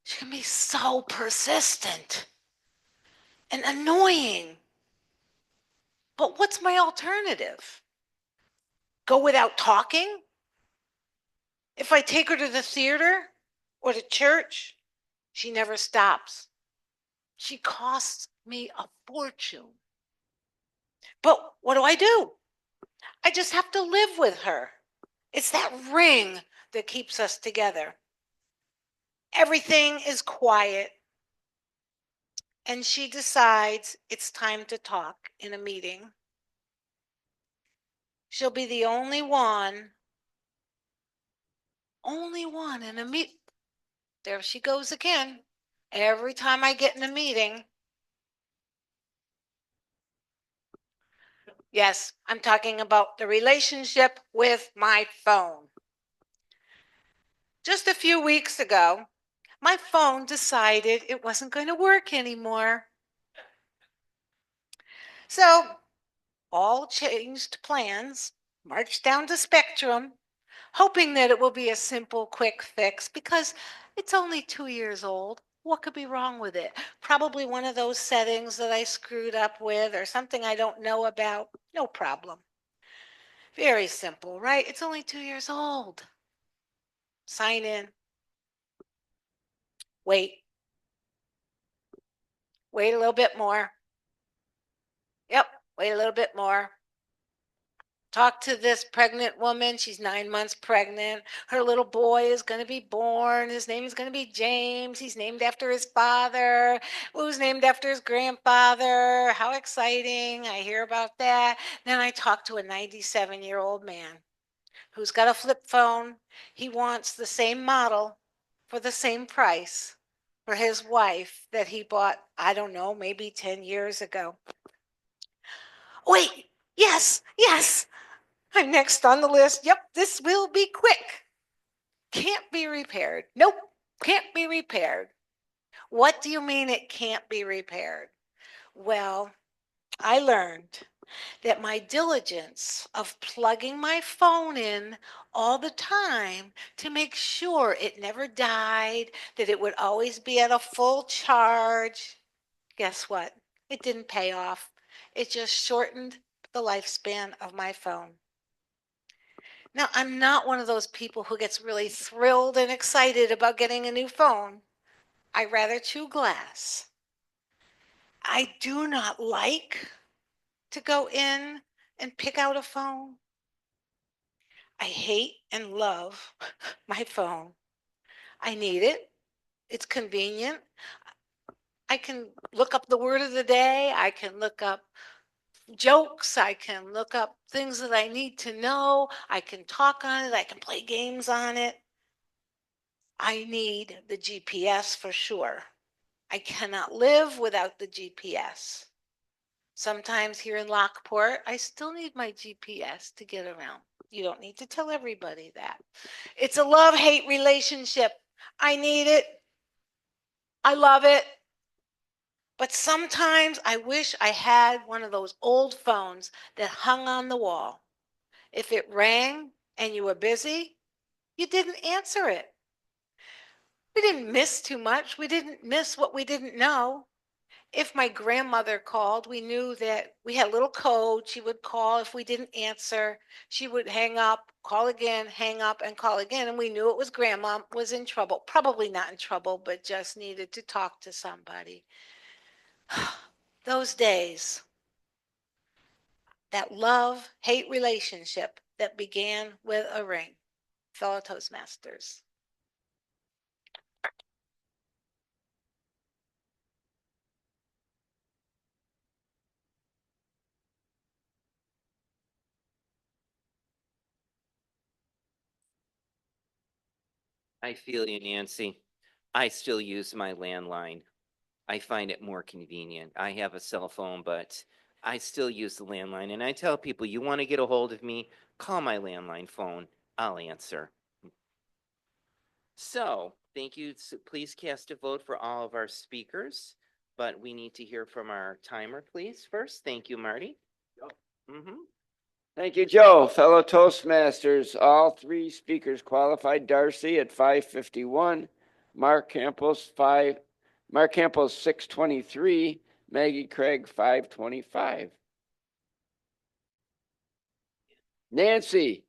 She can be so persistent and annoying. But what's my alternative? Go without talking? If I take her to the theater or to church, she never stops. She costs me a fortune. But what do? I just have to live with her. It's that ring that keeps us together. Everything is quiet. And she decides it's time to talk in a meeting. She'll be the only one in a meet. There she goes again. Every time I get in a meeting. Yes, I'm talking about the relationship with my phone. Just a few weeks ago, my phone decided it wasn't going to work anymore. So, all changed plans, marched down to Spectrum, hoping that it will be a simple, quick fix because it's only 2 years old. What could be wrong with it? Probably one of those settings that I screwed up with or something I don't know about. No problem. Very simple, right? It's only 2 years old. Sign in. Wait. Wait a little bit more. Yep, wait a little bit more. Talk to this pregnant woman. She's 9 months pregnant. Her little boy is going to be born. His name is going to be James. He's named after his father, who's named after his grandfather. How exciting. I hear about that. Then I talk to a 97-year-old man who's got a flip phone. He wants the same model for the same price for his wife that he bought, I don't know, maybe 10 years ago. Wait, yes. I'm next on the list. Yep, this will be quick. Can't be repaired. Nope, can't be repaired. What do you mean it can't be repaired? Well, I learned that my diligence of plugging my phone in all the time to make sure it never died, that it would always be at a full charge, guess what? It didn't pay off. It just shortened the lifespan of my phone. Now, I'm not one of those people who gets really thrilled and excited about getting a new phone. I rather chew glass. I do not like to go in and pick out a phone. I hate and love my phone. I need it. It's convenient. I can look up the word of the day. I can look up jokes. I can look up things that I need to know. I can talk on it. I can play games on it. I need the GPS for sure. I cannot live without the GPS. Sometimes here in Lockport, I still need my GPS to get around. You don't need to tell everybody that. It's a love-hate relationship. I need it. I love it. But sometimes I wish I had one of those old phones that hung on the wall. If it rang and you were busy, you didn't answer it. We didn't miss too much. We didn't miss what we didn't know. If my grandmother called, we knew that we had a little code. She would call. If we didn't answer, she would hang up, call again, hang up, and call again. And we knew it was grandma was in trouble. Probably not in trouble, but just needed to talk to somebody. Those days, that love-hate relationship that began with a ring. Fellow Toastmasters. I feel you, Nancy. I still use my landline. I find it more convenient. I have a cell phone, but I still use the landline. And I tell people, you want to get a hold of me, call my landline phone. I'll answer. So, thank you. Please cast a vote for all of our speakers, but we need to hear from our timer, please, first. Thank you, Marty. Thank you, Joe. Fellow Toastmasters, all three speakers qualified. Darcy at 5:51, Mark Campos 6:23, Maggie Craig 5:25. Nancy.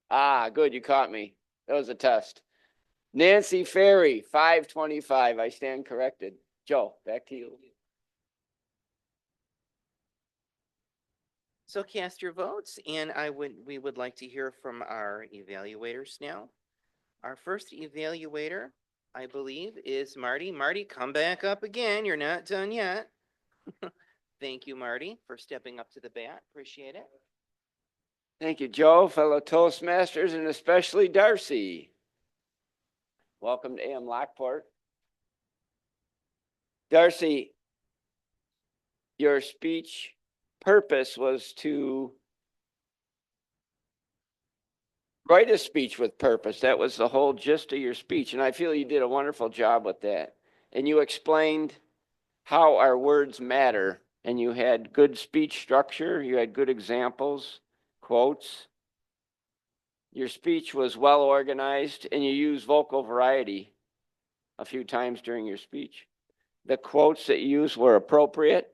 Good, you caught me. That was a test. Nancy Ferry 5:25. I stand corrected. Joe, back to you. So cast your votes, and we would like to hear from our evaluators now. Our first evaluator, I believe, is Marty. Marty, come back up again. You're not done yet. Thank you, Marty, for stepping up to the bat. Appreciate it. Thank you, Joe, fellow Toastmasters, and especially Darcy. Welcome to AM Lockport. Darcy, your speech purpose was to write a speech with purpose. That was the whole gist of your speech, and I feel you did a wonderful job with that. And you explained how our words matter, and you had good speech structure, you had good examples, quotes. Your speech was well organized, and you used vocal variety a few times during your speech. The quotes that you used were appropriate,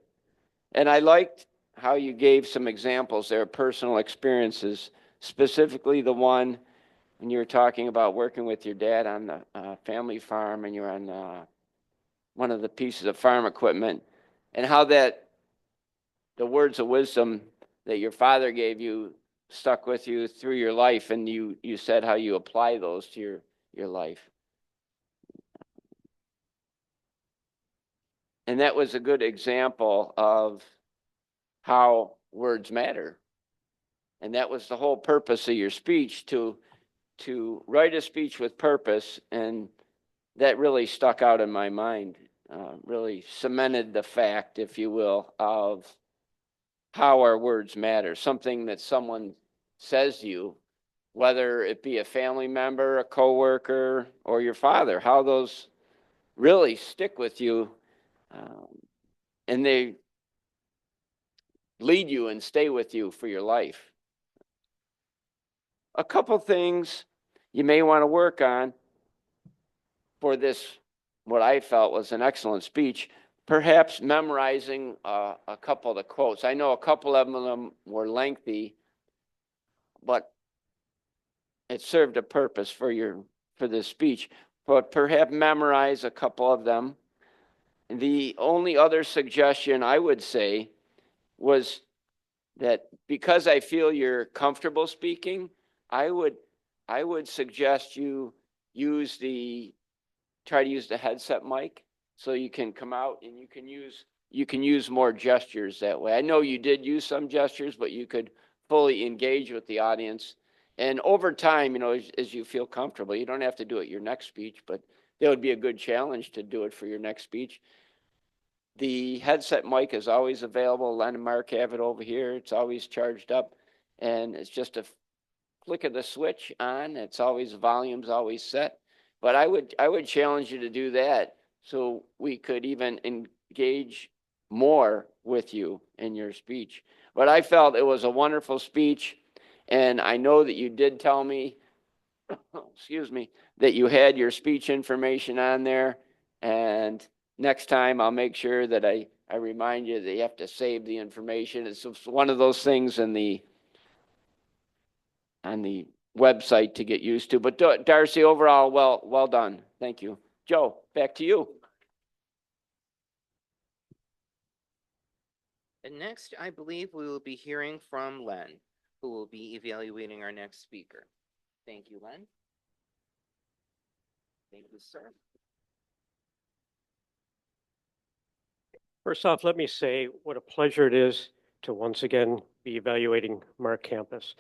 and I liked how you gave some examples there, personal experiences, specifically the one when you were talking about working with your dad on the family farm, and you're on one of the pieces of farm equipment, and how that the words of wisdom that your father gave you stuck with you through your life, and you said how you apply those to your life. And that was a good example of how words matter. And that was the whole purpose of your speech, to write a speech with purpose. And that really stuck out in my mind, really cemented the fact, if you will, of how our words matter. Something that someone says to you, whether it be a family member, a coworker, or your father, how those really stick with you, and they lead you and stay with you for your life. A couple things you may want to work on for this, what I felt was an excellent speech, perhaps memorizing a couple of the quotes. I know a couple of them were lengthy, but it served a purpose for this speech, but perhaps memorize a couple of them. The only other suggestion I would say was that because I feel you're comfortable speaking, I would suggest you try to use the headset mic so you can come out and you can use more gestures that way. I know you did use some gestures, but you could fully engage with the audience. And over time, as you feel comfortable, you don't have to do it your next speech, but that would be a good challenge to do it for your next speech. The headset mic is always available. Len and Mark have it over here. It's always charged up, and it's just a flick of the switch on. It's always, volume's always set. But I would challenge you to do that so we could even engage more with you in your speech. But I felt it was a wonderful speech, and I know that you did tell me, excuse me, that you had your speech information on there, and next time I'll make sure that I remind you that you have to save the information. It's one of those things on the website to get used to. But Darcy, overall, well done. Thank you. Joe, back to you. And next, I believe we will be hearing from Len, who will be evaluating our next speaker. Thank you, Len. Thank you, sir. First off, let me say what a pleasure it is to once again be evaluating Mark Campus.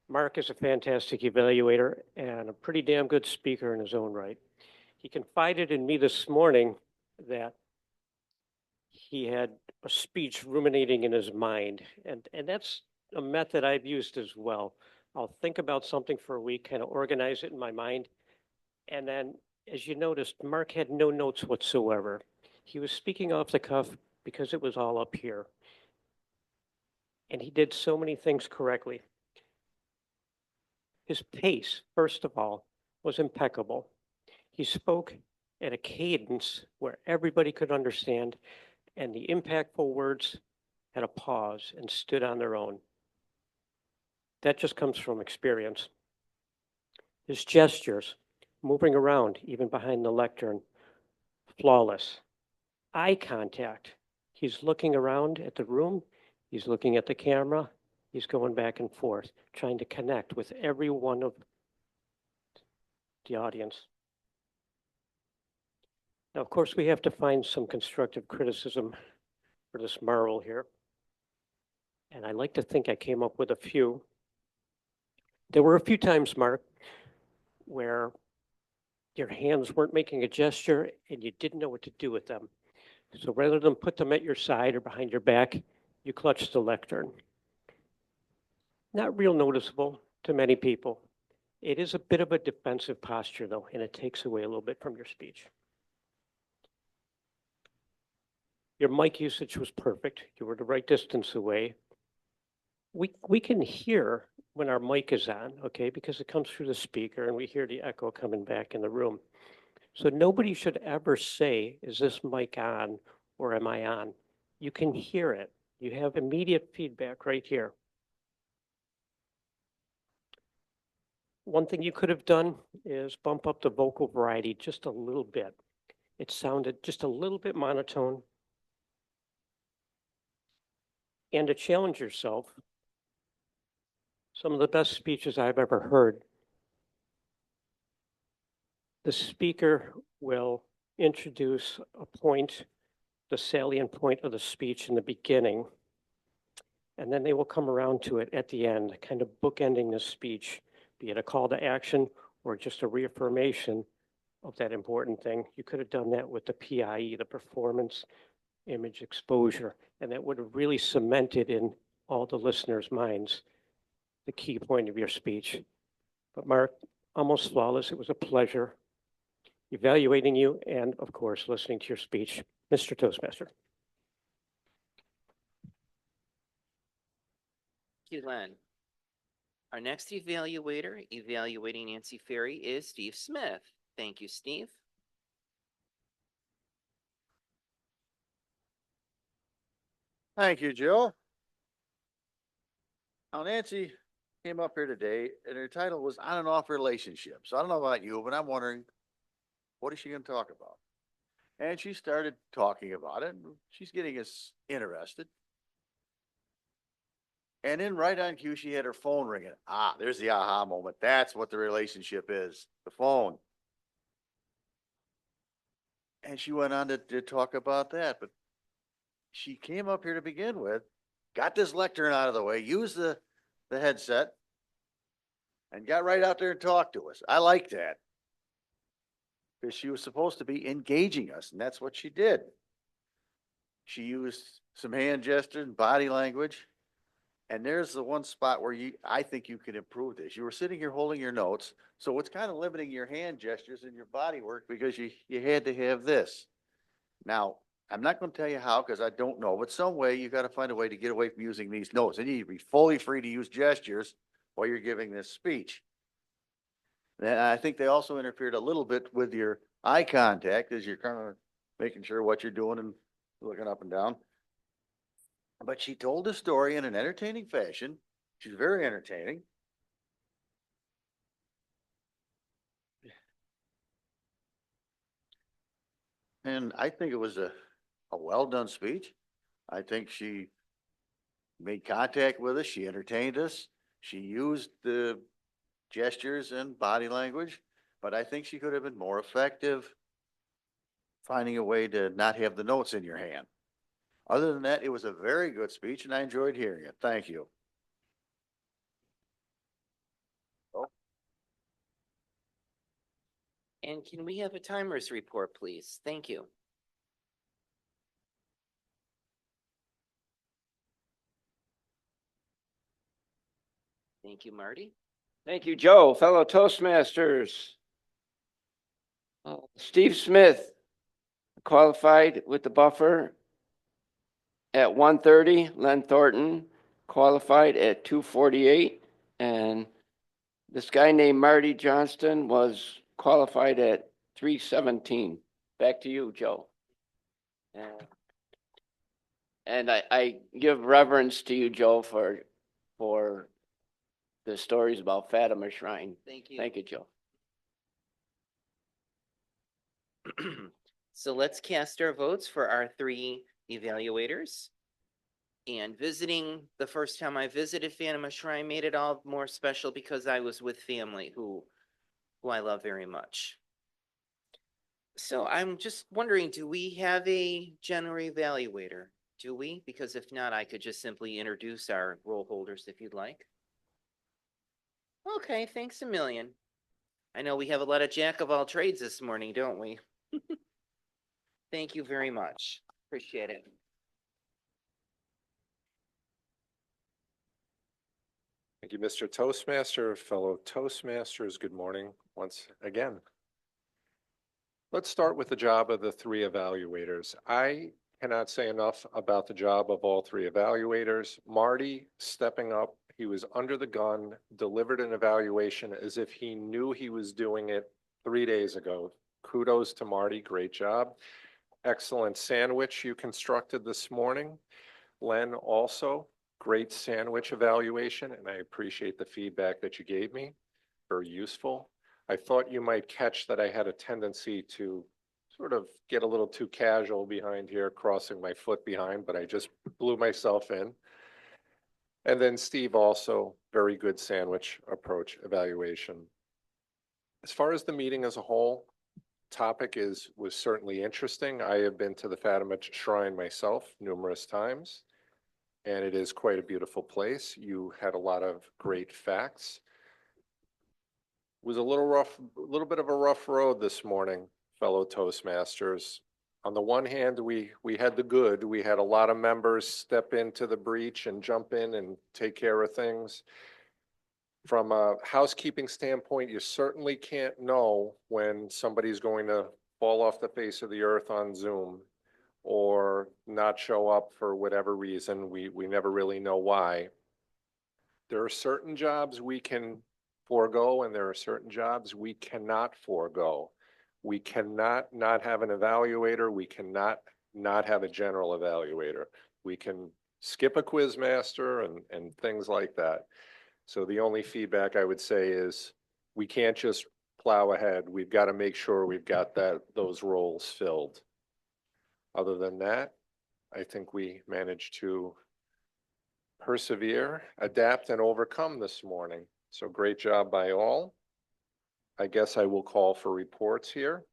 Mark is a fantastic evaluator and a pretty damn good speaker in his own right. He confided in me this morning that he had a speech ruminating in his mind, and that's a method I've used as well. I'll think about something for a week, kind of organize it in my mind, and then, as you noticed, Mark had no notes whatsoever. He was speaking off the cuff because it was all up here. And he did so many things correctly. His pace, first of all, was impeccable. He spoke at a cadence where everybody could understand, and the impactful words had a pause and stood on their own. That just comes from experience. His gestures, moving around, even behind the lectern, flawless. Eye contact. He's looking around at the room. He's looking at the camera. He's going back and forth, trying to connect with every one of the audience. Now, of course, we have to find some constructive criticism for this marvel here. And I like to think I came up with a few. There were a few times, Mark, where your hands weren't making a gesture and you didn't know what to do with them. So rather than put them at your side or behind your back, you clutched the lectern. Not real noticeable to many people. It is a bit of a defensive posture, though, and it takes away a little bit from your speech. Your mic usage was perfect. You were the right distance away. We can hear when our mic is on, okay, because it comes through the speaker and we hear the echo coming back in the room. So nobody should ever say, is this mic on or am I on? You can hear it. You have immediate feedback right here. One thing you could have done is bump up the vocal variety just a little bit. It sounded just a little bit monotone. And to challenge yourself, some of the best speeches I've ever heard, the speaker will introduce a point, the salient point of the speech in the beginning, and then they will come around to it at the end, kind of bookending the speech, be it a call to action or just a reaffirmation of that important thing. You could have done that with the PIE, the performance image exposure, and that would have really cemented in all the listeners' minds the key point of your speech. But Mark, almost flawless. It was a pleasure evaluating you and, of course, listening to your speech. Mr. Toastmaster. Thank you, Len. Our next evaluator, evaluating Nancy Ferry, is Steve Smith. Thank you, Steve. Thank you, Jill. Now, Nancy, came up here today and her title was On and Off Relationships. So I don't know about you, but I'm wondering, what is she going to talk about? And she started talking about it. And she's getting us interested. And then right on cue, she had her phone ringing. Ah, there's the aha moment. That's what the relationship is, the phone. And she went on to talk about that. But she came up here to begin with, got this lectern out of the way, used the headset, and got right out there and talked to us. I like that. Because she was supposed to be engaging us, and that's what she did. She used some hand gestures and body language. And there's the one spot where I think you can improve this. You were sitting here holding your notes, so it's kind of limiting your hand gestures and your body work because you had to have this. Now, I'm not going to tell you how because I don't know, but some way you got to find a way to get away from using these notes. And you need to be fully free to use gestures while you're giving this speech. And I think they also interfered a little bit with your eye contact as you're kind of making sure what you're doing and looking up and down. But she told the story in an entertaining fashion. She's very entertaining. And I think it was a well-done speech. I think she made contact with us. She entertained us. She used the gestures and body language, but I think she could have been more effective finding a way to not have the notes in your hand. Other than that, it was a very good speech and I enjoyed hearing it. Thank you. And can we have a timer's report, please? Thank you. Thank you, Marty. Thank you, Joe. Fellow Toastmasters. Steve Smith qualified with the buffer at 1:30. Len Thornton qualified at 2:48. And this guy named Marty Johnston was qualified at 3:17. Back to you, Joe. And I give reverence to you, Joe, for the stories about Fatima Shrine. Thank you. Thank you, Joe. So let's cast our votes for our 3 evaluators. And visiting, the first time I visited Fatima Shrine made it all more special because I was with family who I love very much. So I'm just wondering, do we have a general evaluator? Do we? Because if not, I could just simply introduce our roll holders if you'd like. Okay, thanks a million. I know we have a lot of jack of all trades this morning, don't we? Thank you very much. Appreciate it. Thank you, Mr. Toastmaster. Fellow Toastmasters, good morning once again. Let's start with the job of the 3 evaluators. I cannot say enough about the job of all 3 evaluators. Marty stepping up, he was under the gun, delivered an evaluation as if he knew he was doing it 3 days ago. Kudos to Marty, great job. Excellent sandwich you constructed this morning. Len also, great sandwich evaluation, and I appreciate the feedback that you gave me, very useful. I thought you might catch that I had a tendency to sort of get a little too casual behind here, crossing my foot behind, but I just blew myself in. And then Steve also, very good sandwich approach evaluation. As far as the meeting as a whole, topic was certainly interesting. I have been to the Fatima Shrine myself numerous times, and it is quite a beautiful place. You had a lot of great facts. It was a little bit of a rough road this morning, fellow Toastmasters. On the one hand, we had the good. We had a lot of members step into the breach and jump in and take care of things. From a housekeeping standpoint, you certainly can't know when somebody's going to fall off the face of the earth on Zoom or not show up for whatever reason. We never really know why. There are certain jobs we can forego and there are certain jobs we cannot forego. We cannot not have an evaluator. We cannot not have a general evaluator. We can skip a quiz master and things like that. So the only feedback I would say is we can't just plow ahead. We've got to make sure we've got those roles filled. Other than that, I think we managed to persevere, adapt, and overcome this morning. So great job by all. I guess I will call for reports here.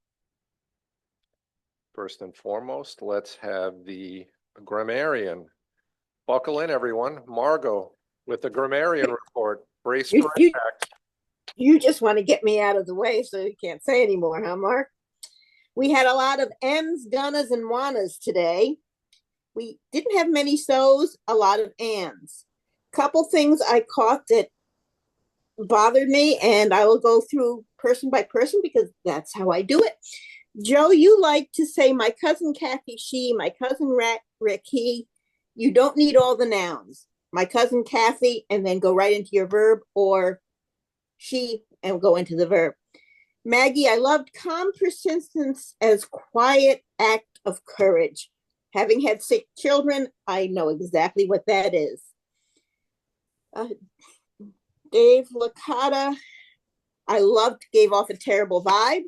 First and foremost, let's have the grammarian. Buckle in, everyone. Margot with the grammarian report. Brace for impact. You just want to get me out of the way so you can't say anymore, huh, Mark? We had a lot of M's, gonnas, and wannas today. We didn't have many so's, a lot of ands. Couple things I caught that bothered me, and I will go through person by person because that's how I do it. Joe, you like to say my cousin Kathy, she, my cousin Rick, he. You don't need all the nouns. My cousin Kathy, and then go right into your verb, or she, and go into the verb. Maggie, I loved calm persistence as quiet act of courage. Having had 6 children, I know exactly what that is. Dave Licata, I loved, gave off a terrible vibe.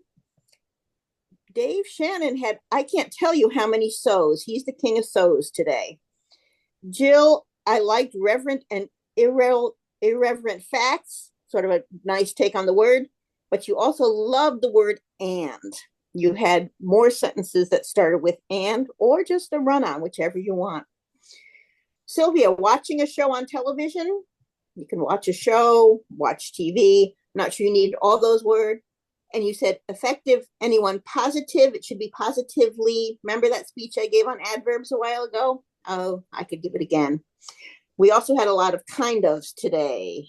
Dave Shannon had, I can't tell you how many so's. He's the king of so's today. Jill, I liked reverent and irreverent facts, sort of a nice take on the word, but you also loved the word and. You had more sentences that started with and or just a run-on, whichever you want. Sylvia, watching a show on television, you can watch a show, watch TV. Not sure you need all those words. And you said effective, anyone positive, it should be positively. Remember that speech I gave on adverbs a while ago? Oh, I could give it again. We also had a lot of kind ofs today.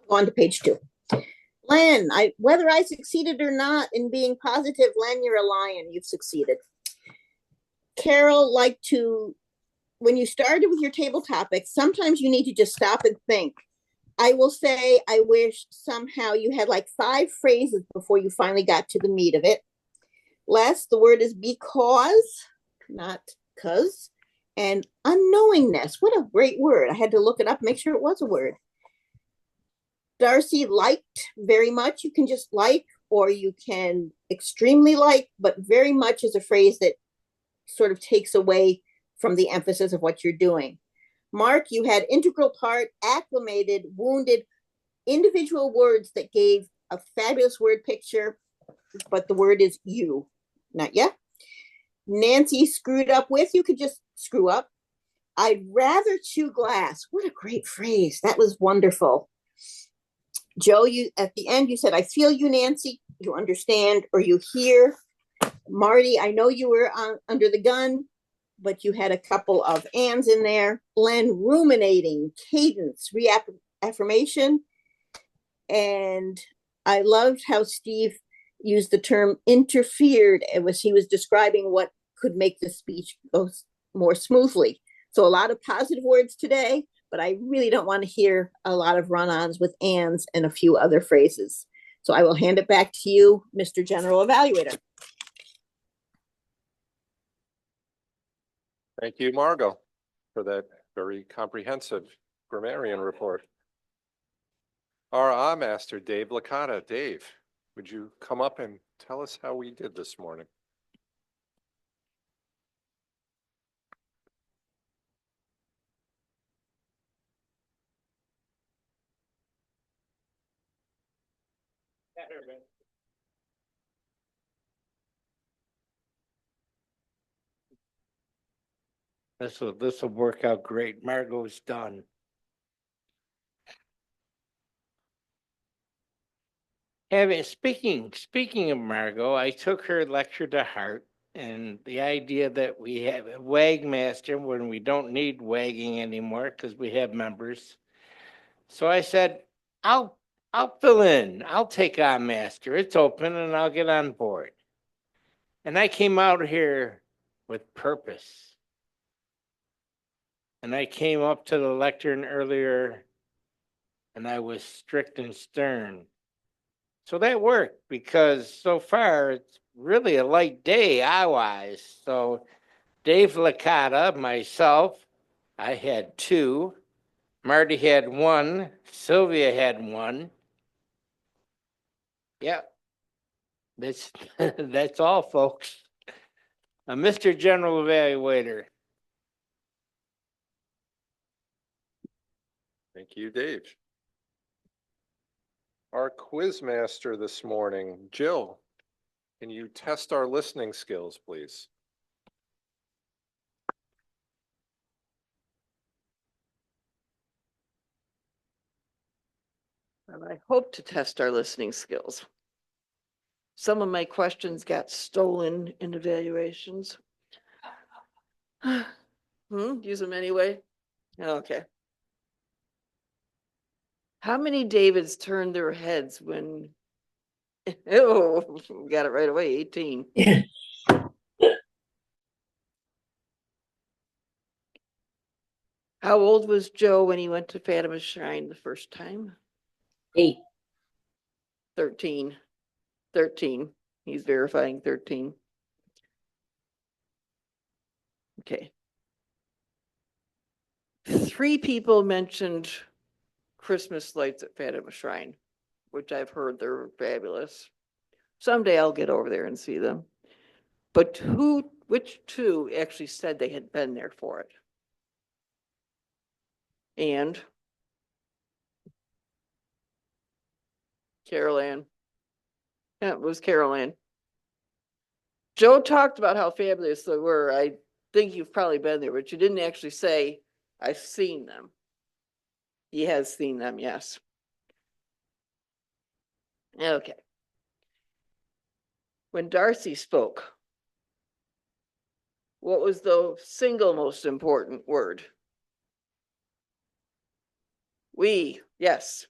Go on to page 2. Len, whether I succeeded or not in being positive, Len, you're a lion. You've succeeded. Carol, when you started with your table topics, sometimes you need to just stop and think. I will say, I wish somehow you had like 5 phrases before you finally got to the meat of it. Les, the word is because, not cause. And unknowingness, what a great word. I had to look it up, make sure it was a word. Darcy, liked very much. You can just like, or you can extremely like, but very much is a phrase that sort of takes away from the emphasis of what you're doing. Mark, you had integral part, acclimated, wounded, individual words that gave a fabulous word picture, but the word is you, not yet. Nancy, screwed up with, you could just screw up. I'd rather chew glass. What a great phrase. That was wonderful. Joe, you at the end, you said, I feel you, Nancy. You understand or you hear. Marty, I know you were under the gun, but you had a couple of ands in there. Len, ruminating, cadence, reaffirmation. And I loved how Steve used the term interfered. He was describing what could make the speech go more smoothly. So a lot of positive words today, but I really don't want to hear a lot of run-ons with ands and a few other phrases. So I will hand it back to you, Mr. General Evaluator. Thank you, Margot, for that very comprehensive grammarian report. Our master, Dave Licata. Dave, would you come up and tell us how we did this morning? This will work out great. Margot's done. Speaking of Margot, I took her lecture to heart, and the idea that we have a WAG master when we don't need wagging anymore because we have members. So I said, I'll fill in. I'll take on master. It's open and I'll get on board. And I came out here with purpose. And I came up to the lectern earlier and I was strict and stern. So that worked because so far it's really a light day eye-wise. So Dave Licata, myself, I had 2. Marty had one. Sylvia had one. Yeah. That's that's all, folks. Mr. General Evaluator. Thank you, Dave. Our quiz master this morning, Jill, can you test our listening skills, please? And I hope to test our listening skills. Some of my questions got stolen in evaluations. Use them anyway? Okay. How many Davids turned their heads when, oh, got it right away, 18. How old was Joe when he went to Fatima Shrine the first time? 8. 13. 13. He's verifying 13. Okay. 3 people mentioned Christmas lights at Fatima Shrine, which I've heard they're fabulous. Someday I'll get over there and see them. But which 2 actually said they had been there for it? And Carol Ann. Yeah, it was Carol Ann. Joe talked about how fabulous they were. I think you've probably been there, but you didn't actually say, I've seen them. He has seen them, yes. Okay. When Darcy spoke, what was the single most important word? We, yes.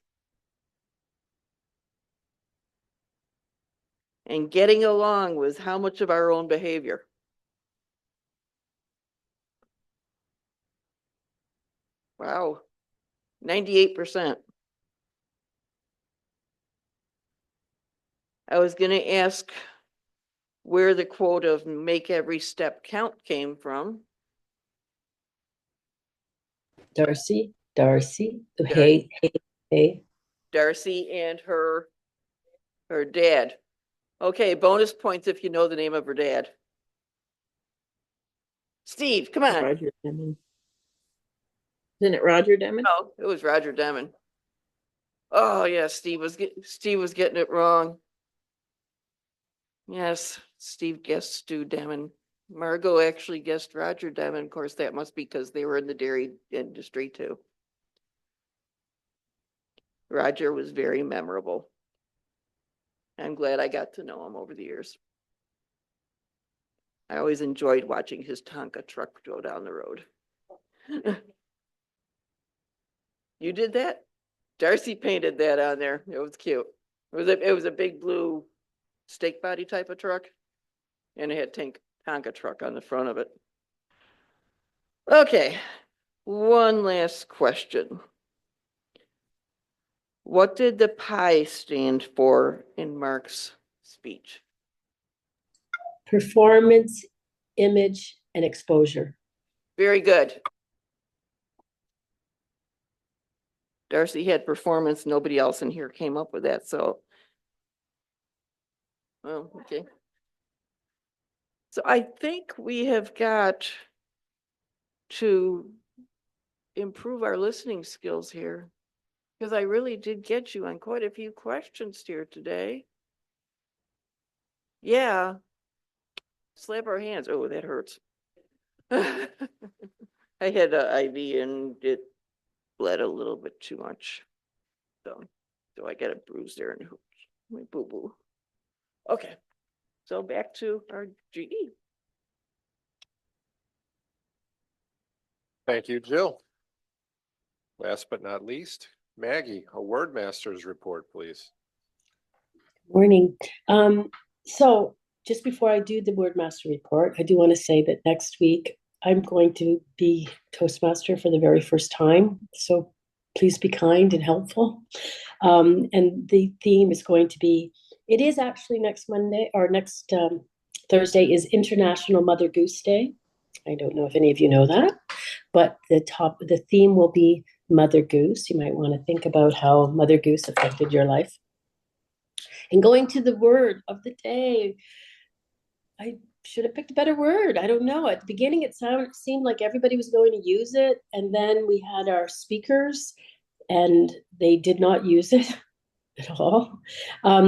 And getting along was how much of our own behavior? Wow, 98%. I was going to ask where the quote of make every step count came from. Darcy. Hey. Darcy and her dad. Okay, bonus points if you know the name of her dad. Steve, come on. Roger Demon. Isn't it Roger Demon? No, it was Roger Demon. Oh yeah, Steve was getting it wrong. Yes, Steve guessed Stu Demon. Margot actually guessed Roger Demon. Of course, that must be because they were in the dairy industry too. Roger was very memorable. I'm glad I got to know him over the years. I always enjoyed watching his Tonka truck go down the road. You did that? Darcy painted that on there. It was cute. It was a big blue steak body type of truck, and it had Tonka truck on the front of it. Okay, one last question. What did the PI stand for in Mark's speech? Performance, image, and exposure. Very good. Darcy had performance. Nobody else in here came up with that, so. Well, okay. So I think we have got to improve our listening skills here, because I really did get you on quite a few questions here today. Yeah. Slap our hands. Oh, that hurts. I had an IV and it bled a little bit too much. So I got a bruise there and my boo-boo. Okay. So back to our GE. Thank you, Jill. Last but not least, Maggie, a word master's report, please. Morning. So just before I do the Wordmaster report, I do want to say that next week I'm going to be Toastmaster for the very first time. So please be kind and helpful. And the theme is going to be, it is actually next Monday or next Thursday is International Mother Goose Day. I don't know if any of you know that, but the theme will be Mother Goose. You might want to think about how Mother Goose affected your life. And going to the word of the day, I should have picked a better word. I don't know. At the beginning, seemed like everybody was going to use it. And then we had our speakers, and they did not use it at all,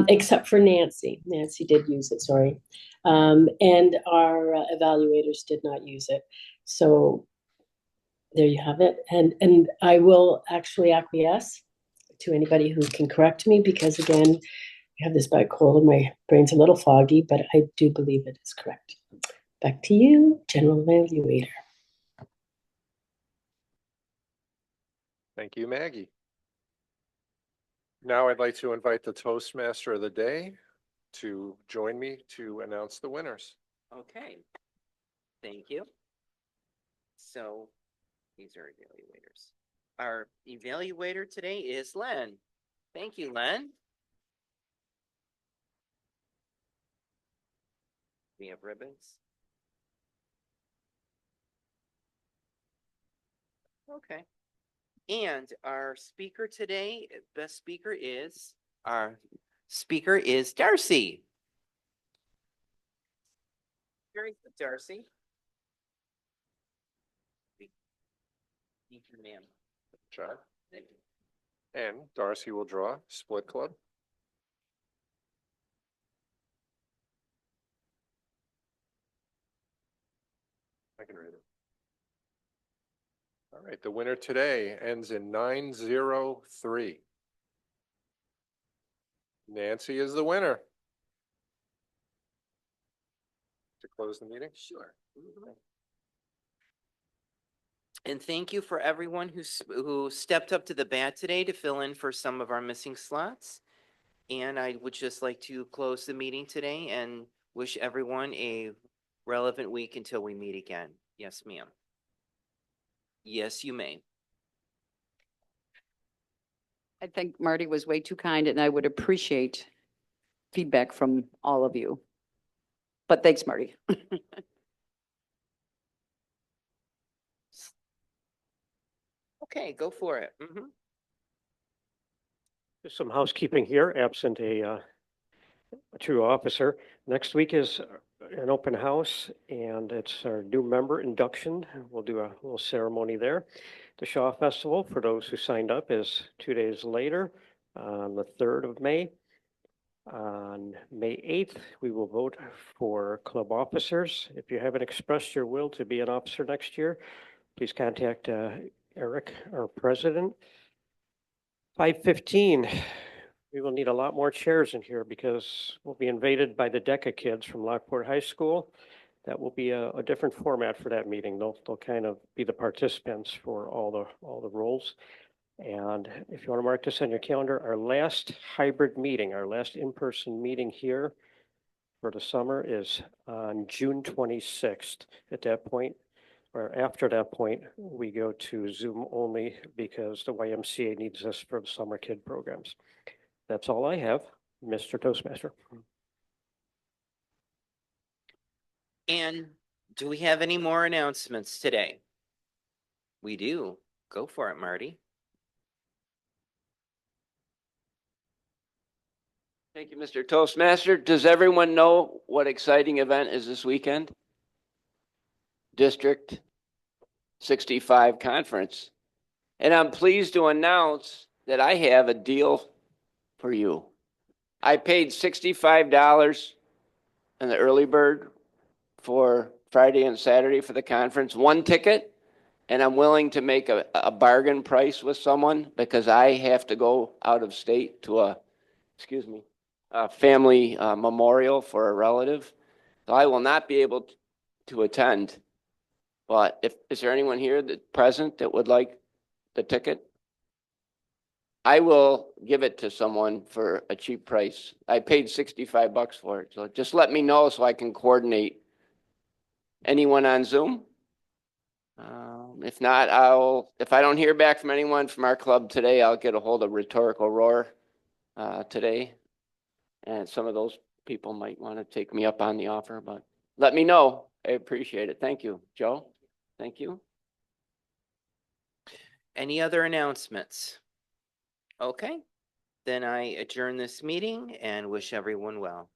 except for Nancy. Nancy did use it, sorry. And our evaluators did not use it. So there you have it. And I will actually acquiesce to anybody who can correct me, because again, I have this bad cold and my brain's a little foggy, but I do believe it is correct. Back to you, General Evaluator. Thank you, Maggie. Now I'd like to invite the Toastmaster of the day to join me to announce the winners. Okay. Thank you. So these are evaluators. Our evaluator today is Len. Thank you, Len. We have ribbons. Okay. And our speaker today, best speaker is, our speaker is Darcy. Very good, Darcy. Thank you, ma'am. John. And Darcy will draw Split Club. I can read it. All right, the winner today ends in 903. Nancy is the winner. To close the meeting? Sure. And thank you for everyone who stepped up to the bat today to fill in for some of our missing slots. And I would just like to close the meeting today and wish everyone a relevant week until we meet again. Yes, ma'am. Yes, you may. I think Marty was way too kind, and I would appreciate feedback from all of you. But thanks, Marty. Okay, go for it. Just some housekeeping here, absent a true officer. Next week is an open house, and it's our new member induction. We'll do a little ceremony there. The Shaw Festival, for those who signed up, is 2 days later, on the 3rd of May. On May 8th, we will vote for club officers. If you haven't expressed your will to be an officer next year, please contact Eric, our president. 5:15. We will need a lot more chairs in here because we'll be invaded by the DECA kids from Lockport High School. That will be a different format for that meeting. They'll kind of be the participants for all the roles. And if you want to mark this on your calendar, our last hybrid meeting, our last in-person meeting here for the summer is on June 26th. At that point, or after that point, we go to Zoom only because the YMCA needs us for the summer kid programs. That's all I have, Mr. Toastmaster. And do we have any more announcements today? We do. Go for it, Marty. Thank you, Mr. Toastmaster. Does everyone know what exciting event is this weekend? District 65 Conference. And I'm pleased to announce that I have a deal for you. I paid $65 in the early bird for Friday and Saturday for the conference, one ticket, and I'm willing to make a bargain price with someone because I have to go out of state to a family memorial for a relative. So I will not be able to attend. But is there anyone here present that would like the ticket? I will give it to someone for a cheap price. I paid $65 for it. So just let me know so I can coordinate. Anyone on Zoom? If not, if I don't hear back from anyone from our club today, I'll get a hold of Rhetorical Roar today. And some of those people might want to take me up on the offer, but let me know. I appreciate it. Thank you. Joe, thank you. Any other announcements? Okay, then I adjourn this meeting and wish everyone well.